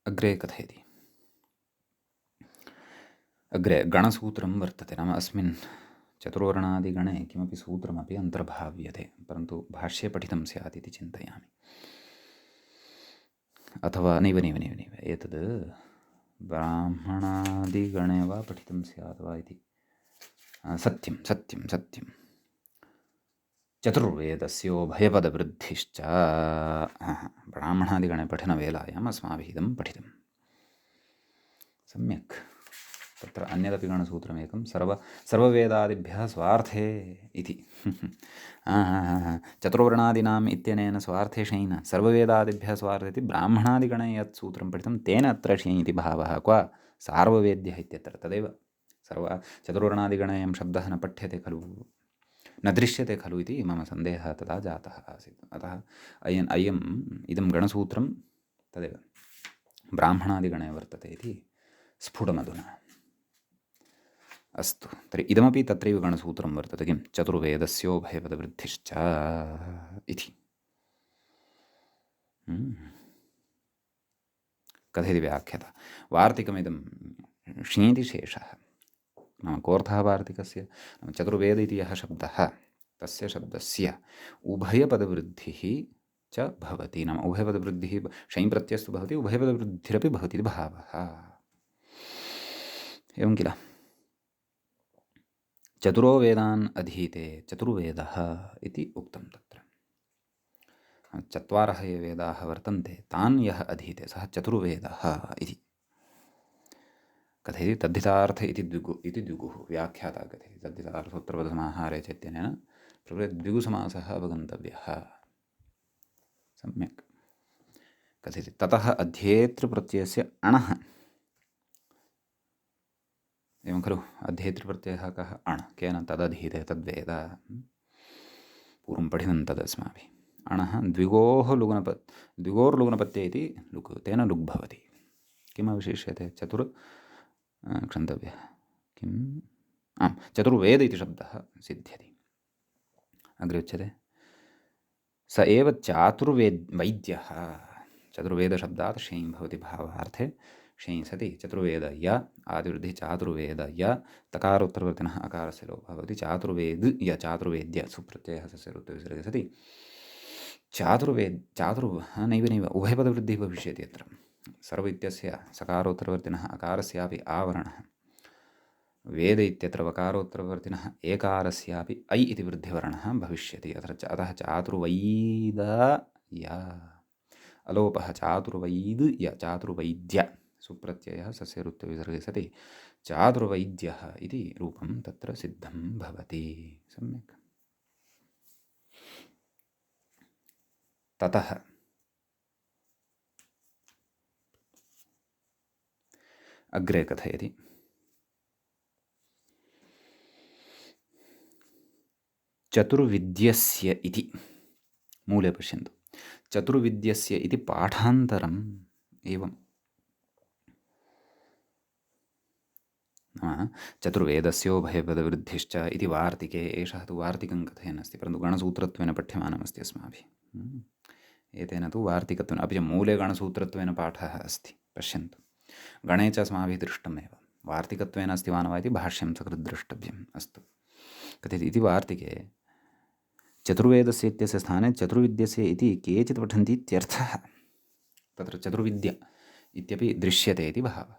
अग्रे कथयति। अग्रे गणसूत्रं वर्तते, नाम अस्मिन् चतुर्वर्णादिगणे किमपि सूत्रमपि अन्तर्भाव्यते, परन्तु भाष्ये पठितं स्यात् इति चिन्तयामि। अथवा नैव एतद् ब्राह्मणादिगणे वा पठितं स्यात् वा इति। सत्यं चतुर्वेदस्योभयपदवृद्धिश्च ब्राह्मणादिगणे पठनवेलायाम् अस्माभिः इदं पठितं। सम्यक्। तत्र अन्यदपि गणसूत्रमेकं सर्ववेदादिभ्यः स्वार्थे इति। चतुर्वर्णादीनाम् इत्यनेन स्वार्थे शैन सर्ववेदादिभ्यः स्वार्थे इति ब्राह्मणादिगणे यत् सूत्रं पठितं तेन अत्र शै इति भावः। क्व सार्ववेद्यः इत्यत्र तदेव चतुर्वर्णादिगणे अयं शब्दः न पठ्यते खलु, न दृश्यते खलु इति मम सन्देहः तदा जातः आसीत्। अतः इदं गणसूत्रं तदेव ब्राह्मणादिगणे वर्तते इति स्फुटमधुना। अस्तु, तर्हि इदमपि तत्रैव गणसूत्रं वर्तते, किं चतुर्वेदस्योभयपदवृद्धिश्च इति। कथयति व्याख्याता। वार्तिकमिदं ष्ङीति शेषः, नाम कोऽर्थः वार्तिकस्य, चतुर्वेद इति यः शब्दः तस्य शब्दस्य उभयपदवृद्धिः च भवति, नाम उभयपदवृद्धिः षञ् प्रत्ययस्तु भवति, उभयपदवृद्धिरपि भवति इति भावः। एवं किल। चतुरो वेदान् अधीते चतुर्वेदः इति उक्तं। तत्र चत्वारः ये वेदाः वर्तन्ते तान् यः अधीते सः चतुर्वेदः इति कथयति। तद्धितार्थ इति द्विगुः व्याख्याता कथयति। तद्धितार्थोत्तरपदसमाहारे चैत्यनेन प्रकृते द्विगुसमासः अवगन्तव्यः। सम्यक् कथयति। ततः अध्येतृप्रत्ययस्य अणः, एवं खलु। अध्येतृप्रत्ययः कः? अण्। केन? तदधीते तद्वेद। पूर्वं पठितं तदस्माभिः। अणः द्विगोर्लुग्नपत्ये इति लुक्, तेन लुक् भवति। किम् अवशिष्यते? क्षन्तव्यः किम्? आम्, चतुर्वेद इति शब्दः सिद्ध्यति। अग्रे उच्यते स एव वैद्यः। चतुर्वेदशब्दात् षेञ् भवति भावार्थे। षेञ् सति चतुर्वेद य आदिवृद्धिः चातुर्वेद य तकारोत्तरवर्तिनः अकारस्य लोपः भवति। चातुर्वेद य चातुर्वेद्य सुप्रत्ययः सस्य ऋत्विसर्गे सति नैव उभयपदवृद्धिः भविष्यति। अत्र सर्व इत्यस्य सकारोत्तरवर्तिनः अकारस्यापि आवर्णः, वेद इत्यत्र वकारोत्तरवर्तिनः एकारस्यापि ऐ इति वृद्धिवर्णः भविष्यति। अतः चातुर्वैद य अलोपः चातुर्वैद य चातुर्वैद्य सुप्रत्ययः सस्य ऋत्विसर्गे सति चातुर्वैद्यः इति रूपं तत्र सिद्धं भवति। सम्यक्। ततः अग्रे कथयति चतुर्विद्यस्य इति। मूले पश्यन्तु, चतुर्विद्यस्य इति पाठान्तरम् एवं चतुर्वेदस्योभयपदवृद्धिश्च इति वार्तिके। एषः तु वार्तिकं कथयन् अस्ति, परन्तु गणसूत्रत्वेन पठ्यमानमस्ति अस्माभिः। एतेन तु वार्तिकत्वेन, अपि च मूले गणसूत्रत्वेन पाठः अस्ति। पश्यन्तु, गणे च अस्माभिः दृष्टमेव, वार्तिकत्वेन अस्ति वा न वा इति भाष्यं सकृत् द्रष्टव्यम्। अस्तु, कथयति इति वार्तिके चतुर्वेदस्य इत्यस्य स्थाने चतुर्विद्यस्य इति केचित् पठन्ति इत्यर्थः। तत्र चतुर्विद्या इत्यपि दृश्यते इति भावः।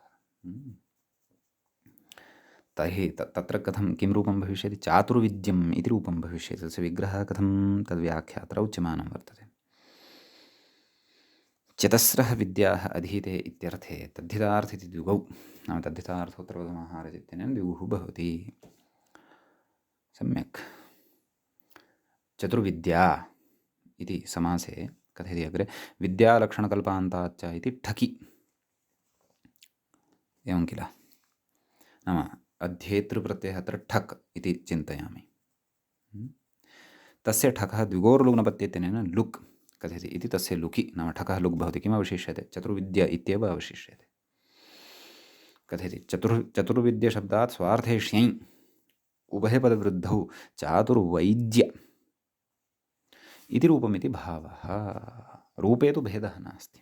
तर्हि तत्र कथं किं रूपं भविष्यति? चातुर्विद्यम् इति रूपं भविष्यति। तस्य विग्रहः कथं? तद्व्याख्यात्र उच्यमानं वर्तते। चतस्रः विद्याः अधीते इत्यर्थे तद्धितार्थ इति द्विगौ, नाम तद्धितार्थोत्तरपदसमाहारे इत्यनेन द्विगुः भवति। सम्यक्। चतुर्विद्या इति समासे कथयति अग्रे विद्यालक्षणकल्पान्ताच्च इति ठकि। एवं किल। नाम अध्येतृप्रत्ययः अत्र ठक् इति चिन्तयामि। तस्य ठकः द्विगोर्लुग्नपत्ये लुक् कथयति इति तस्य लुकि, नाम ठकः लुक् भवति। किम् अवशिष्यते? चतुर्विद्या इत्येव अवशिष्यते। कथयति चतुर्विद्यशब्दात् स्वार्थे ष्ञै उभयपदवृद्धौ चातुर्वैद्य इति रूपमिति भावः। रूपे तु भेदः नास्ति।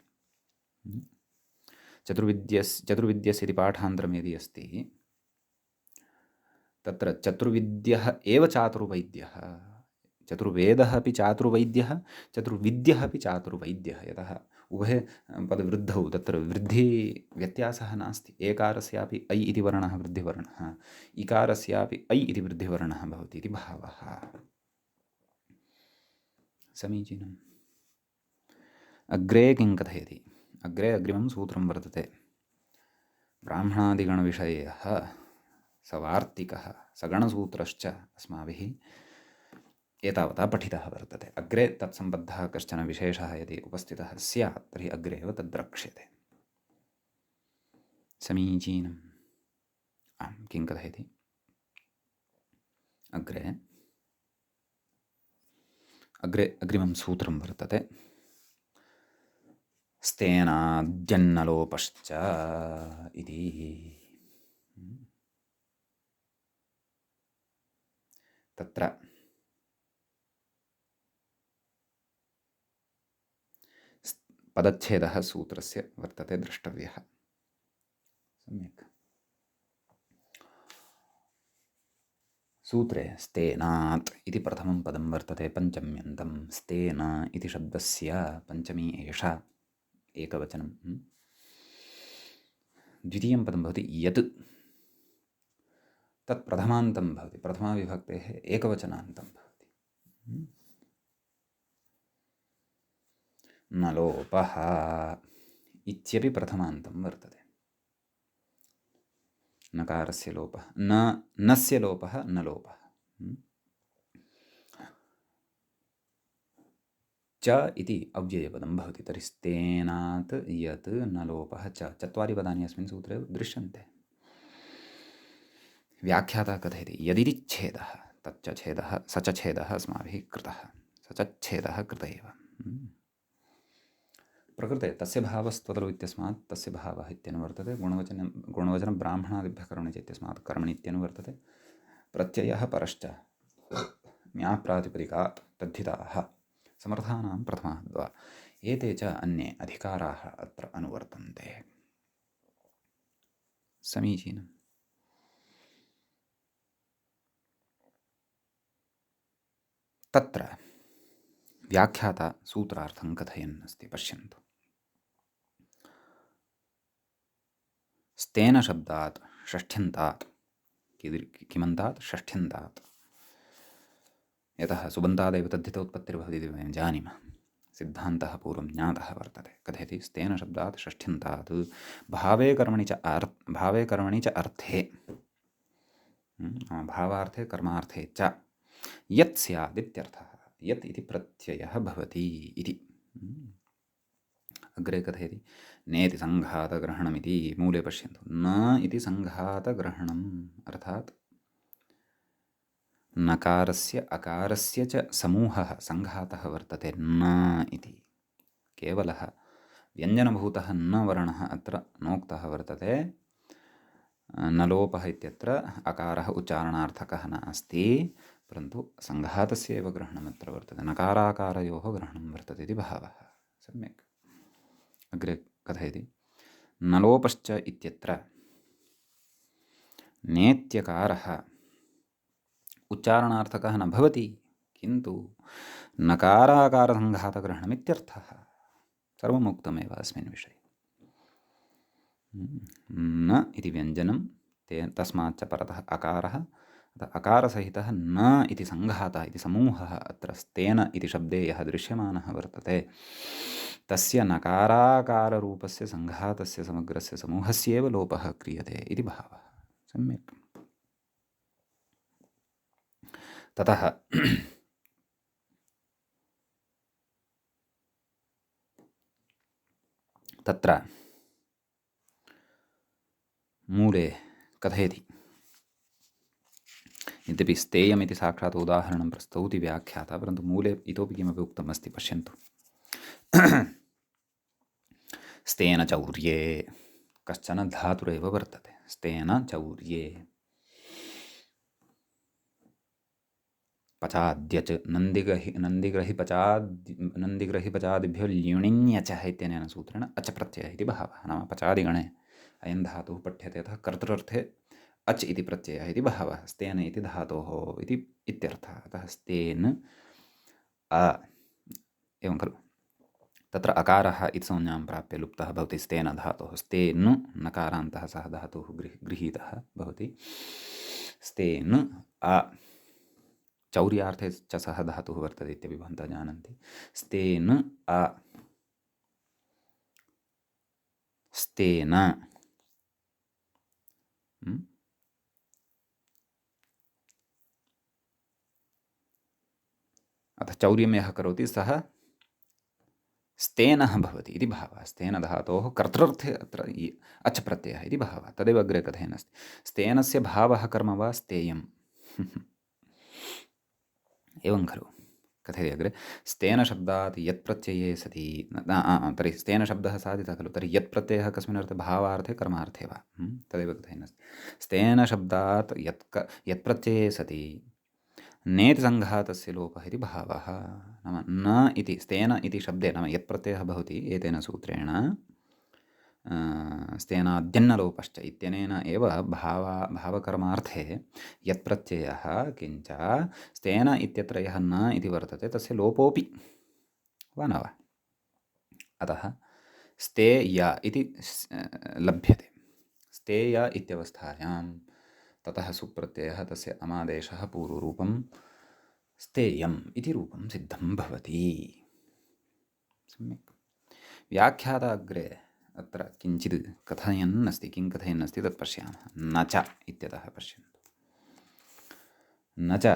चतुर्विद्यस्य इति पाठान्तरं यदि अस्ति तत्र चतुर्विद्यः एव चातुर्वैद्यः, चतुर्वेदः अपि चातुर्वैद्यः, चतुर्विद्यः अपि चातुर्वैद्यः। यतः उभे पदवृद्धौ तत्र वृद्धिव्यत्यासः नास्ति। एकारस्यापि ऐ इति वर्णः वृद्धिवर्णः, इकारस्यापि ऐ इति वृद्धिवर्णः भवति इति भावः। समीचीनम्। अग्रे किं कथयति? अग्रे अग्रिमं सूत्रं वर्तते। ब्राह्मणादिगणविषयः स वार्तिकः सगणसूत्रश्च अस्माभिः एतावता पठितः वर्तते। अग्रे तत्सम्बद्धः कश्चन विशेषः यदि उपस्थितः स्यात् तर्हि अग्रे एव तद्द्रक्ष्यते। समीचीनम्। आं किं कथयति? अग्रे अग्रिमं सूत्रं वर्तते। स्तेनाद्यन्नलोपश्च इति। तत्र पदच्छेदः सूत्रस्य वर्तते द्रष्टव्यः। सम्यक्। सूत्रे स्तेनात् इति प्रथमं पदं वर्तते पञ्चम्यन्तं। स्तेन इति शब्दस्य पञ्चमी एषा, एकवचनं। द्वितीयं पदं भवति यत्, तत् प्रथमान्तं भवति, प्रथमाविभक्तेः एकवचनान्तं भवति। न लोपः इत्यपि प्रथमान्तं वर्तते। नकारस्य लोपः, नस्य लोपः, न लोपः। च इति अव्ययपदं भवति। तर्हि स्तेनात् यत् न लोपः च, चत्वारि पदानि अस्मिन् सूत्रे दृश्यन्ते। व्याख्याता कथयति यदिति छेदः, तच्च छेदः, स च छेदः अस्माभिः कृतः, स च छेदः कृत एव। प्रकृते तस्य भावस्त्वतरु इत्यस्मात् तस्य भावः इत्यनुवर्तते। गुणवचनं ब्राह्मणादिभ्यः कर्मणि च इत्यस्मात् कर्मणि इत्यनुवर्तते। प्रत्ययः परश्च म्याप्रातिपदिकात् तद्धिताः समर्थानां प्रथमाद्वा एते च अन्ये अधिकाराः अत्र अनुवर्तन्ते। समीचीनम्। तत्र व्याख्याता सूत्रार्थं कथयन् अस्ति, पश्यन्तु। स्तेन शब्दात् षष्ठ्यन्तात्, किमन्तात्? षष्ठ्यन्तात्। यतः सुबन्तादेव तद्धितोत्पत्तिर्भवति इति वयं जानीमः। सिद्धान्तः पूर्वं ज्ञातः वर्तते। कथयति स्तेन शब्दात् षष्ठ्यन्तात् भावे कर्मणि च अर्थे, भावार्थे कर्मार्थे च यत् स्यादित्यर्थः। यत् इति प्रत्ययः भवति इति। अग्रे कथयति नेति सङ्घातग्रहणमिति। मूले पश्यन्तु, न इति सङ्घातग्रहणम्, अर्थात् नकारस्य अकारस्य च समूहः सङ्घातः वर्तते न इति। केवलः व्यञ्जनभूतः न वर्णः अत्र नोक्तः वर्तते। न लोपः इत्यत्र अकारः उच्चारणार्थकः नास्ति, परन्तु सङ्घातस्य एव ग्रहणम् अत्र वर्तते। नकाराकारयोः ग्रहणं वर्तते इति भावः। सम्यक्। अग्रे कथयति न लोपश्च इत्यत्र नेत्यकारः उच्चारणार्थकः न भवति, किन्तु नकाराकारसङ्घातग्रहणमित्यर्थः। सर्वम् उक्तमेव अस्मिन् विषये। न इति व्यञ्जनं, तस्माच्च परतः अकारः, अकारसहितः न इति सङ्घातः इति समूहः अत्र स्तेन इति शब्दे यः दृश्यमानः वर्तते, तस्य नकाराकाररूपस्य सङ्घातस्य समग्रस्य समूहस्येव लोपः क्रियते इति भावः। सम्यक्। ततः तत्र मूले कथयति, यद्यपि स्तेयमिति साक्षात् उदाहरणं प्रस्तौति व्याख्याता, परन्तु मूले इतोपि किमपि उक्तम् अस्ति, पश्यन्तु। स्तेन चौर्ये कश्चन धातुरेव वर्तते। स्तेन चौर्ये पचाद्यच नन्दिग्रहि पचादिभ्यो ल्युणिन्यचः इत्यनेन सूत्रेण अच प्रत्ययः इति भावः। नाम पचादिगणे अयं धातुः पठ्यते, अतः कर्तृर्थे अच् इति प्रत्ययः इति भावः। स्तेन इति धातोः इति इत्यर्थः। अतः स्तेन अ एवं खलु। तत्र अकारः इति संज्ञां प्राप्य लुप्तः भवति स्तेन धातोः। स्तेन नकारान्तः सः धातुः गृहीतः भवति। स्तेन अ चौर्यार्थे च सः धातुः वर्तते इत्यपि भवन्तः जानन्ति। स्तेन अ स्तेन अतः चौर्यं यः करोति सः स्तेनः भवति इति भावः। स्तेन धातोः कर्तृर्थे अत्र अच् प्रत्ययः इति भावः। तदेव अग्रे कथयन्नस्ति। स्तेनस्य भावः कर्म वा स्तेयम् एवं खलु कथयति अग्रे। स्तेन शब्दात् यत् प्रत्यये सति तर्हि स्तेन शब्दः साधितः खलु। तर्हि यत् प्रत्ययः कस्मिन् अर्थे, भावार्थे कर्मार्थे वा? तदेव कथयन्नस्ति। स्तेन शब्दात् यत् प्रत्यये सति नेति सङ्घातस्य लोपः इति भावः। नाम न इति स्तेन इति शब्दे, नाम यत् प्रत्ययः भवति एतेन सूत्रेण स्तेनाद्यन्नलोपश्च इत्यनेन एव भावकर्मार्थे यत् प्रत्ययः, किञ्च स्तेन इत्यत्र यः न इति वर्तते तस्य लोपोऽपि वा न वा? अतः स्तेय इति लभ्यते। स्तेय इत्यवस्थायां ततः सुप्रत्ययः, तस्य अमादेशः पूर्वरूपं स्तेयम् इति रूपं सिद्धं भवति। सम्यक्। व्याख्याता अग्रे अत्र किञ्चित् कथयन् अस्ति। किं कथयन् अस्ति तत् पश्यामः। न च इत्यतः पश्यन्तु। न च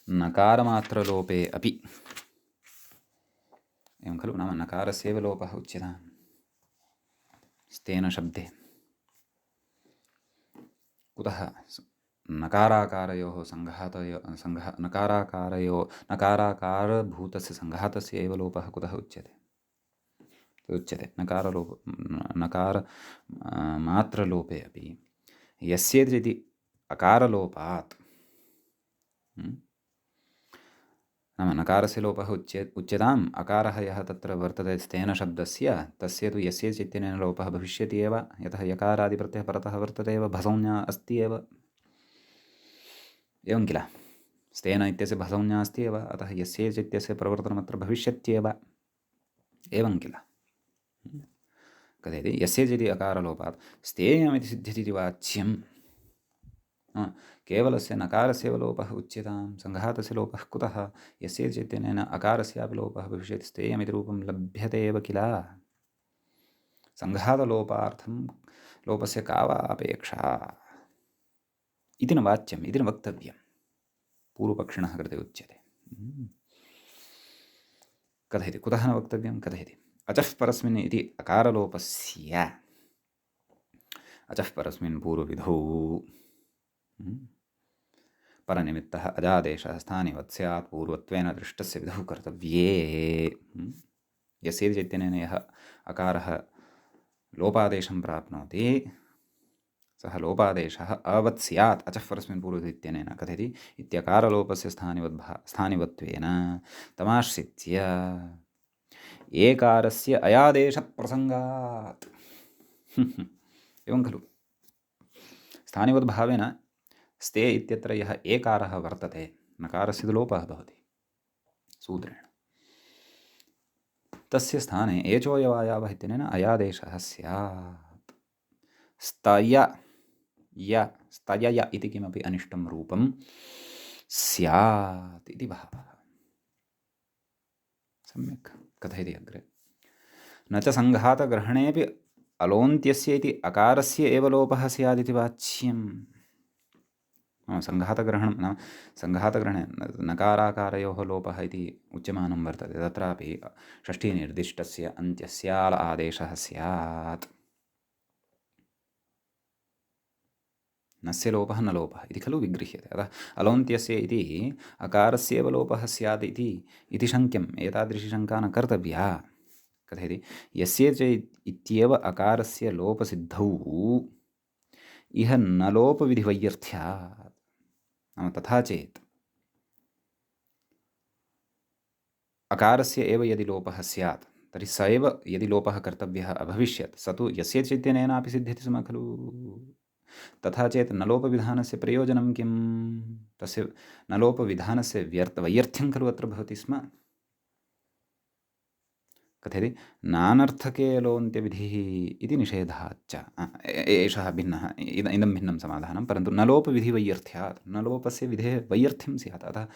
नकारमात्रलोपे अपि एवं खलु। नाम नकारस्यैव लोपः उच्यतां स्तेन शब्दे। कुतः? नकाराकारयोः नकाराकारभूतस्य सङ्घातस्य एव लोपः कुतः उच्यते? तदुच्यते नकार मात्रलोपे अपि यस्येदिति अकारलोपात्, नाम नकारस्य लोपः उच्यताम्। अकारः यः तत्र वर्तते स्तेन शब्दस्य, तस्य तु यस्येच् इत्यनेन लोपः भविष्यति एव। यतः यकारादिप्रत्ययः परतः वर्तते एव, भसंज्ञा अस्ति एव। एवं किल। स्तेन इत्यस्य भसंज्ञा अस्ति एव, अतः यस्येच् इत्यस्य प्रवर्तनमत्र भविष्यत्येव। एवं किल। कथयति यस्येच् इति अकारलोपात् स्तेयमिति सिद्ध्यति वाच्यं। केवलस्य नकारस्य लोपः उच्यतां, सङ्घातस्य लोपः कुतः? यस्येच् इत्यनेन अकारस्यापि लोपः भविष्यति, स्तेयमिति रूपं लभ्यते एव किल। सङ्घातलोपार्थं लोपस्य का वा अपेक्षा इति न वाच्यम्, इति न वक्तव्यं। पूर्वपक्षिणः कृते उच्यते। कथयति कुतः न वक्तव्यं? कथयति अचः परस्मिन् इति अकारलोपस्य, अचः परस्मिन् पूर्वविधौ परनिमित्तः अजादेशः स्थानिवत् स्यात् पूर्वत्वेन दृष्टस्य विधौ कर्तव्ये। यस्येच् इत्यनेन यः अकारः लोपादेशं प्राप्नोति सः लोपादेशः अवत् स्यात् अचः परस्मिन् पूर्वविधौ इत्यनेन। कथयति इत्यकारलोपस्य स्थानिवत्वेन तमाश्रित्य एकारस्य अयादेशप्रसङ्गात् एवं खलु। स्थानिवद्भावेन स्ते इत्यत्र यः एकारः वर्तते, नकारस्य तु लोपः भवति सूत्रेण, तस्य स्थाने एचोयवायावः इत्यनेन अयादेशः स्यात्। स्तय इति किमपि अनिष्टं रूपं स्यात् इति भावः। सम्यक्। कथयति अग्रे। न च सङ्घातग्रहणेऽपि अलोन्त्यस्य इति अकारस्य एव लोपः स्यादिति वाच्यम्। सङ्घातग्रहणं नाम सङ्घातग्रहणे नकाराकारयोः लोपः इति उच्यमानं वर्तते। तत्रापि षष्ठीनिर्दिष्टस्य अन्त्यस्याल आदेशः स्यात्। नस्य लोपः न लोपः इति खलु विगृह्यते। अतः अलोन्त्यस्य इति अकारस्यैव लोपः स्यात् इति शङ्क्यम्। एतादृशी शङ्का न कर्तव्या। कथयति यस्येच इत्येव अकारस्य लोपसिद्धौ इह न लोपविधिवैयर्थ्यात्। नाम तथा चेत् अकारस्य एव यदि लोपः स्यात् तर्हि स एव यदि लोपः कर्तव्यः अभविष्यत् स तु यस्य चित्यनेनापि सिद्ध्यति स्म खलु। तथा चेत् नलोपविधानस्य प्रयोजनं किं? तस्य नलोपविधानस्य वैयर्थ्यं खलु अत्र भवति स्म। कथयति नानर्थके लोन्त्यविधिः इति निषेधाच्च। एषः भिन्नः, इदं भिन्नं समाधानं, परन्तु नलोपविधिवैयर्थ्यात् नलोपस्य विधेः वैयर्थ्यं स्यात्। अतः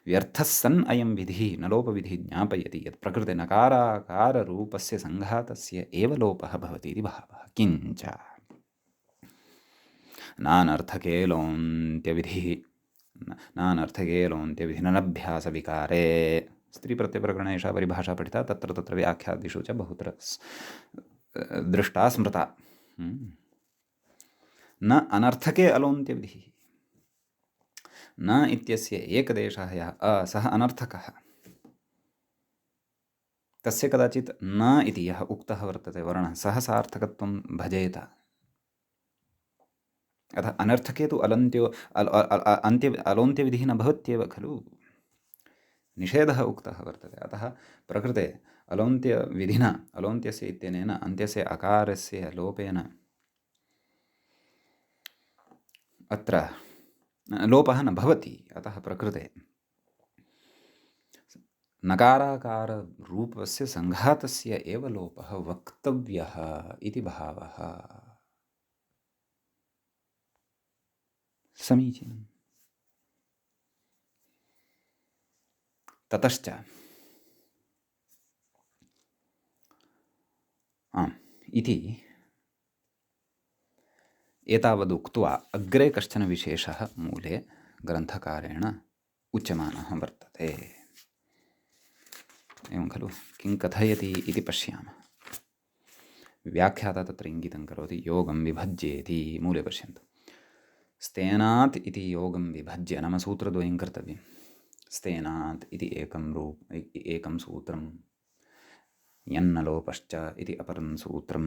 व्यर्थः सन् अयं विधिः नलोपविधिः ज्ञापयति यत् प्रकृते नकाराकाररूपस्य सङ्घातस्य एव लोपः भवति इति भावः। किञ्च नानर्थके लोन्त्यविधिः ननभ्यासविकारे स्त्रीप्रत्ययप्रकरणे एषा परिभाषा पठिता, तत्र व्याख्यादिषु च बहुत्र दृष्टा स्मृता। न अनर्थके अलोन्त्यविधिः, न इत्यस्य एकदेशः यः सः अनर्थकः, तस्य कदाचित् न इति यः उक्तः वर्तते वर्णः सः सार्थकत्वं भजेत। अतः अनर्थके तु अलोन्त्यविधिः न भवत्येव खलु, निषेधः उक्तः वर्तते। अतः प्रकृते अलोन्त्यविधिना अलोन्त्यस्य इत्यनेन अन्त्यस्य अकारस्य लोपेन अत्र लोपः न भवति। अतः प्रकृते नकाराकाररूपस्य सङ्घातस्य एव लोपः वक्तव्यः इति भावः। समीचीनम्। ततश्च इति एतावदुक्त्वा अग्रे कश्चन विशेषः मूले ग्रन्थकारेण उच्यमानः वर्तते। एवं खलु, किं कथयति इति पश्यामः। व्याख्याता तत्र इङ्गितं करोति योगं विभज्येति। मूले पश्यन्तु, स्तेनात् इति योगं विभज्य, नाम सूत्रद्वयं कर्तव्यं। स्तेनात् इति एकं सूत्रं, यन्नलोपश्च इति अपरं सूत्रं।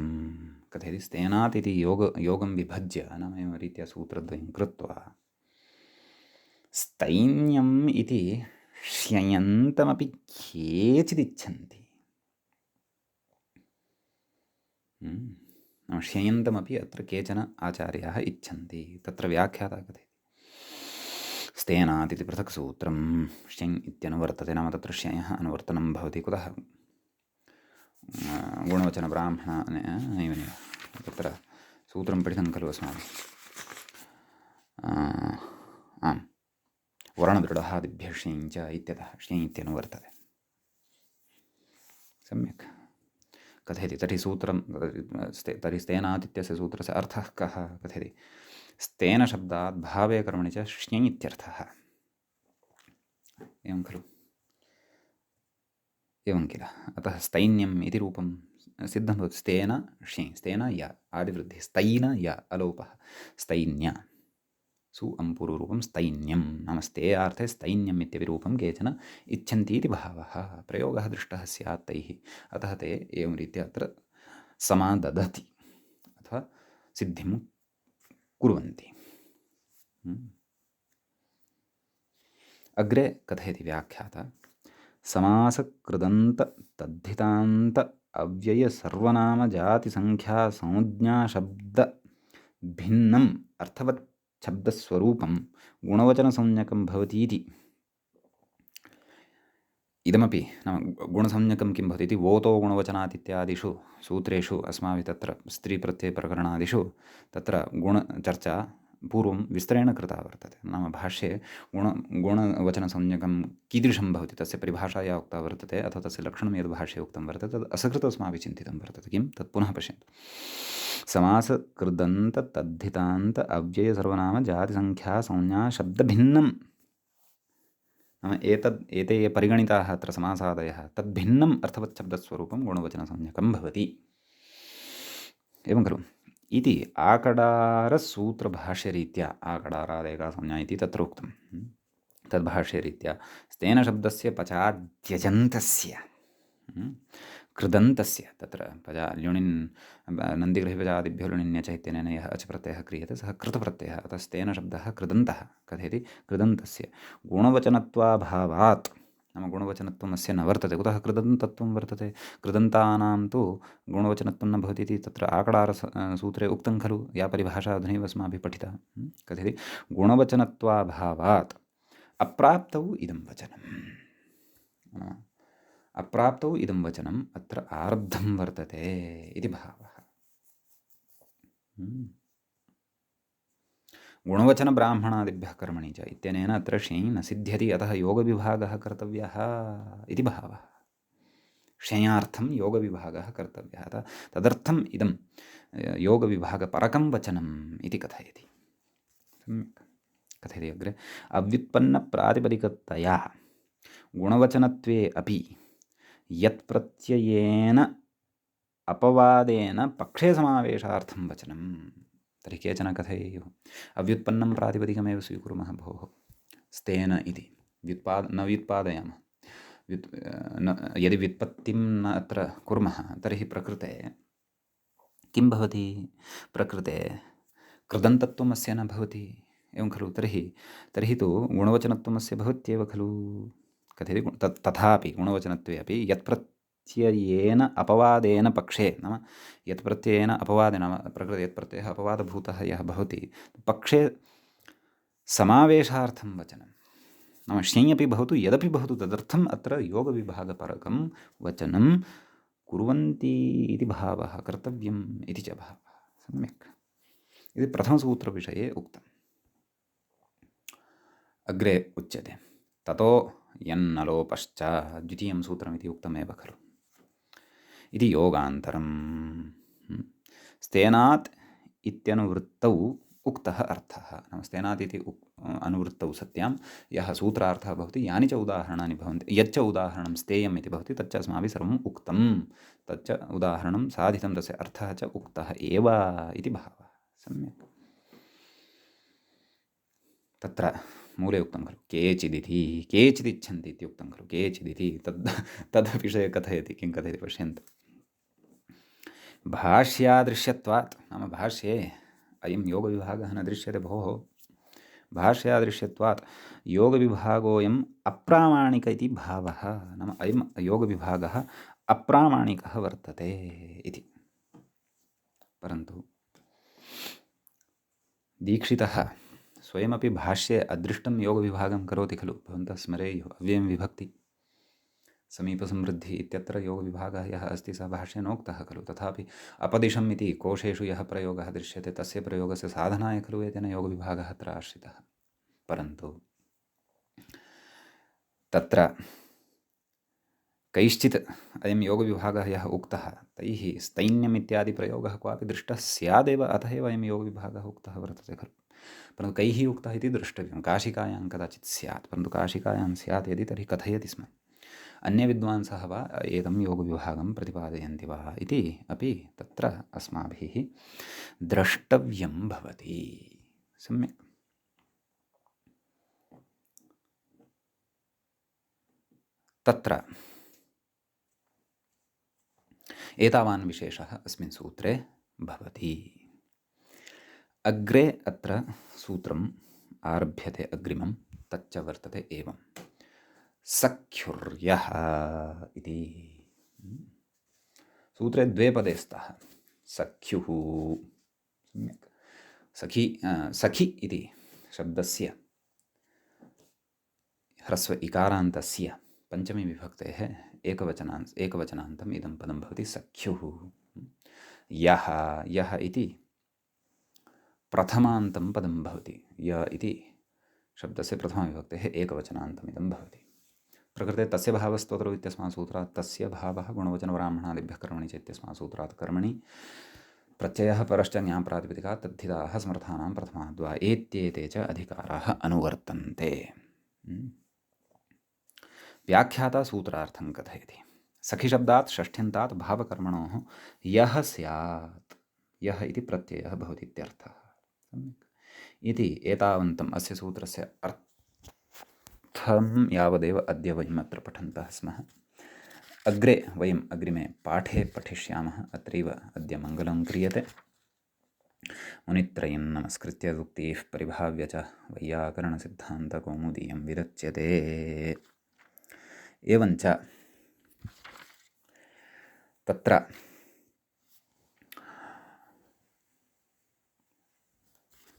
कथयति स्तेनात् इति योगं विभज्य, नाम एवं रीत्या सूत्रद्वयं कृत्वा स्थैन्यम् इति श्ययन्तमपि केचिदिच्छन्ति। नाम श्ययन्तमपि अत्र केचन आचार्याः इच्छन्ति। तत्र व्याख्याता कथयति स्तेनात् इति पृथक् सूत्रं श्यञ् इत्यनुवर्तते, नाम तत्र श्ययः अनुवर्तनं भवति। कुतः? गुणवचनब्राह्मणेनैव तत्र सूत्रं पठितं खलु अस्माभिः। आम्, वर्णदृढादिभ्यः श्यञ्च इत्यतः श्यञ् इत्यनुवर्तते। सम्यक्। कथयति तर्हि सूत्रं तर्हि स्तेनात् इत्यस्य सूत्रस्य अर्थः कः? कथयति स्तेन शब्दात् भावे कर्मणि च श्यञ् इत्यर्थः। एवं खलु, एवं किल। अतः स्थैन्यम् इति रूपं सिद्धं भवति। स्तेन श्यञ्, स्तेन य आदिवृद्धिः, स्थैन य अलोपः, स्थैन्य सु अम्पूर्वरूपं स्थैन्यं, नाम स्तेयार्थे स्थैन्यम् इत्यपि रूपं केचन इच्छन्ति इति भावः। प्रयोगः दृष्टः स्यात् तैः, अतः ते एवं रीत्या अत्र समाददति अथवा सिद्धिं कुर्वन्ति। अग्रे कथयति व्याख्याता समासकृदन्त तद्धितान्त अव्यय सर्वनाम जाति संख्या संज्ञा शब्द भिन्नम् अर्थवत् शब्दस्वरूपं गुणवचनसंज्ञकं भवतीति। इदमपि नाम गुणसंज्ञकं किं भवति इति वोतो गुणवचनात् इत्यादिषु सूत्रेषु अस्माभिः तत्र स्त्रीप्रत्ययप्रकरणादिषु तत्र गुणचर्चा पूर्वं विस्तरेण कृता वर्तते। नाम भाष्ये गुणवचनसंज्ञकं कीदृशं भवति तस्य परिभाषा या उक्ता वर्तते, अथवा तस्य लक्षणं यद् भाष्ये उक्तं वर्तते तद् असकृत् अस्माभिः चिन्तितं वर्तते। किं तत् पुनः पश्यन्तु। समासकृदन्त तद्धितान्त अव्यय सर्वनाम जातिसंख्या संज्ञा शब्दभिन्नं, नाम एते ये परिगणिताः अत्र समासादयः तद्भिन्नम् अर्थवत् शब्दस्वरूपं गुणवचनसंज्ञकं भवति। एवं खलु इति आकडारसूत्रभाष्यरीत्या, आकडारादेका संज्ञा इति तत्र उक्तं, तद्भाष्यरीत्या स्तेन शब्दस्य पचाद्यजन्तस्य कृदन्तस्य तत्र ल्युणिन् नन्दिगृहीपजादिभ्यो लुणिन्य च इत्यनेन यः अच् प्रत्ययः क्रियते सः कृतप्रत्ययः अतः स्तेन शब्दः कृदन्तः कथयति कृदन्तस्य गुणवचनत्वाभावात् नाम गुणवचनत्वम् अस्य न वर्तते कुतः कृदन्तत्वं वर्तते कृदन्तानां तु गुणवचनत्वं न भवति इति तत्र सूत्रे उक्तं खलु या परिभाषा अधुनैव अस्माभिः पठिता कथयति गुणवचनत्वाभावात् अप्राप्तौ इदं वचनम् अप्राप्तौ इदं वचनम् अत्र आरब्धं वर्तते इति भावः गुणवचनब्राह्मणादिभ्यः कर्मणि च इत्यनेन अत्र षेञ् न सिद्ध्यति अतः योगविभागः कर्तव्यः इति भावः षेयार्थं योगविभागः कर्तव्यः तदर्थम् इदं योगविभागपरकं वचनम् इति कथयति सम्यक् कथयति अग्रे अव्युत्पन्नप्रातिपदिकतया गुणवचनत्वे अपि यत्प्रत्ययेन अपवादेन पक्षे समावेशार्थं वचनं तर्हि केचन कथयेयुः अव्युत्पन्नं प्रातिपदिकमेव स्वीकुर्मः भोः स्तेन इति न व्युत्पादयामः यदि व्युत्पत्तिं न अत्र कुर्मः तर्हि प्रकृते किं भवति प्रकृते कृदन्तत्वम् अस्य न भवति एवं खलु तर्हि तु गुणवचनत्वमस्य भवत्येव खलु कथयति तथापि गुणवचनत्वे अपि यत्प्रत्ययेन अपवादेन पक्षे नाम यत्प्रत्ययेन अपवादे नाम प्रकृते यत्प्रत्ययः अपवादभूतः यः भवति पक्षे समावेशार्थं वचनं नाम ष्ञ्यपि भवतु यदपि भवतु तदर्थम् अत्र योगविभागपरकं वचनं कुर्वन्ति इति भावः कर्तव्यम् इति च भावः सम्यक् इति प्रथमसूत्रविषये उक्तम् अग्रे उच्यते ततो यन्नलोपश्च द्वितीयं सूत्रमिति उक्तमेव खलु इति योगान्तरं स्तेनात् इत्यनुवृत्तौ उक्तः अर्थः नाम स्तेनात् इति अनुवृत्तौ सत्यां यः सूत्रार्थः भवति यानि च उदाहरणानि भवन्ति यच्च उदाहरणं स्तेयम् इति भवति तच्च अस्माभिः सर्वम् उक्तं तच्च उदाहरणं साधितं तस्य अर्थः च उक्तः एव इति भावः सम्यक् तत्र मूले उक्तं खलु केचिदिच्छन्ति इति उक्तं खलु केचिदिति तद्विषये कथयति किं कथयति पश्यन्तु भाष्यादृश्यत्वात् नाम भाष्ये अयं योगविभागः न दृश्यते भोः भाष्यादृश्यत्वात् योगविभागोऽयम् अप्रामाणिक इति भावः नाम अयं योगविभागः अप्रामाणिकः वर्तते इति परन्तु दीक्षितः स्वयमपि भाष्ये अदृष्टं योगविभागं करोति खलु भवन्तः स्मरेयुः अव्ययं विभक्ति समीपसमृद्धिः इत्यत्र योगविभागः यः अस्ति सः भाष्येनोक्तः खलु तथापि अपदिशम् इति कोशेषु यः प्रयोगः दृश्यते तस्य प्रयोगस्य साधनाय खलु एतेन योगविभागः अत्र आश्रितः परन्तु तत्र कैश्चित् अयं योगविभागः यः उक्तः तैः स्थैन्यम् इत्यादि प्रयोगः क्वापि दृष्टः स्यादेव अतः एव अयं योगविभागः उक्तः वर्तते खलु परन्तु कैः उक्तः इति द्रष्टव्यं काशिकायां कदाचित् स्यात् परन्तु काशिकायां स्यात् यदि तर्हि कथयति स्म अन्ये विद्वांसः वा एतं योगविभागं प्रतिपादयन्ति वा इति अपि तत्र अस्माभिः द्रष्टव्यं भवति सम्यक् तत्र एतावान् विशेषः अस्मिन् सूत्रे भवति अग्रे अत्र सूत्रम् आरभ्यते अग्रिमं तच्च वर्तते एवं सख्युर्यः इति सूत्रे द्वे पदे स्तः सख्युः सम्यक् सखि इति शब्दस्य ह्रस्व इकारान्तस्य पञ्चमी विभक्तेः एकवचनान्तम् इदं पदं भवति सख्युः यः इति प्रथमान्तं पदं भवति य इति शब्दस्य प्रथमाविभक्तेः एकवचनान्तमिदं भवति प्रकृते तस्य भावस्तोत्रौ इत्यस्मात् सूत्रात् तस्य भावः गुणवचनब्राह्मणादिभ्यः कर्मणि च इत्यस्मात् सूत्रात् कर्मणि प्रत्ययः परश्च न्याप्रातिपदिकात् तद्धिताः समर्थानां प्रथमाद्वा एत्येते च अधिकाराः अनुवर्तन्ते व्याख्याता सूत्रार्थं कथयति सखिशब्दात् षष्ठ्यन्तात् भावकर्मणोः यः स्यात् यः इति प्रत्ययः भवति इत्यर्थः इति एतावन्तम् अस्य सूत्रस्य अर्थं यावदेव अद्य वयम् अत्र पठन्तः स्मः अग्रे वयम् अग्रिमे पाठे पठिष्यामः। अत्रैव अद्य मङ्गलं क्रियते। मुनित्रयं नमस्कृत्य उक्तिः परिभाव्य च वैयाकरणसिद्धान्तकौमुदीयं विरच्यते। एवञ्च तत्र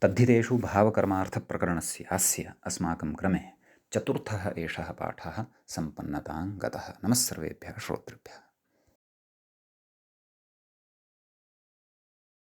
तद्धितेषु भावकर्मार्थप्रकरणस्यास्य अस्माकं क्रमे चतुर्थः एषः पाठः सम्पन्नतां गतः। नमः सर्वेभ्यः श्रोतृभ्यः।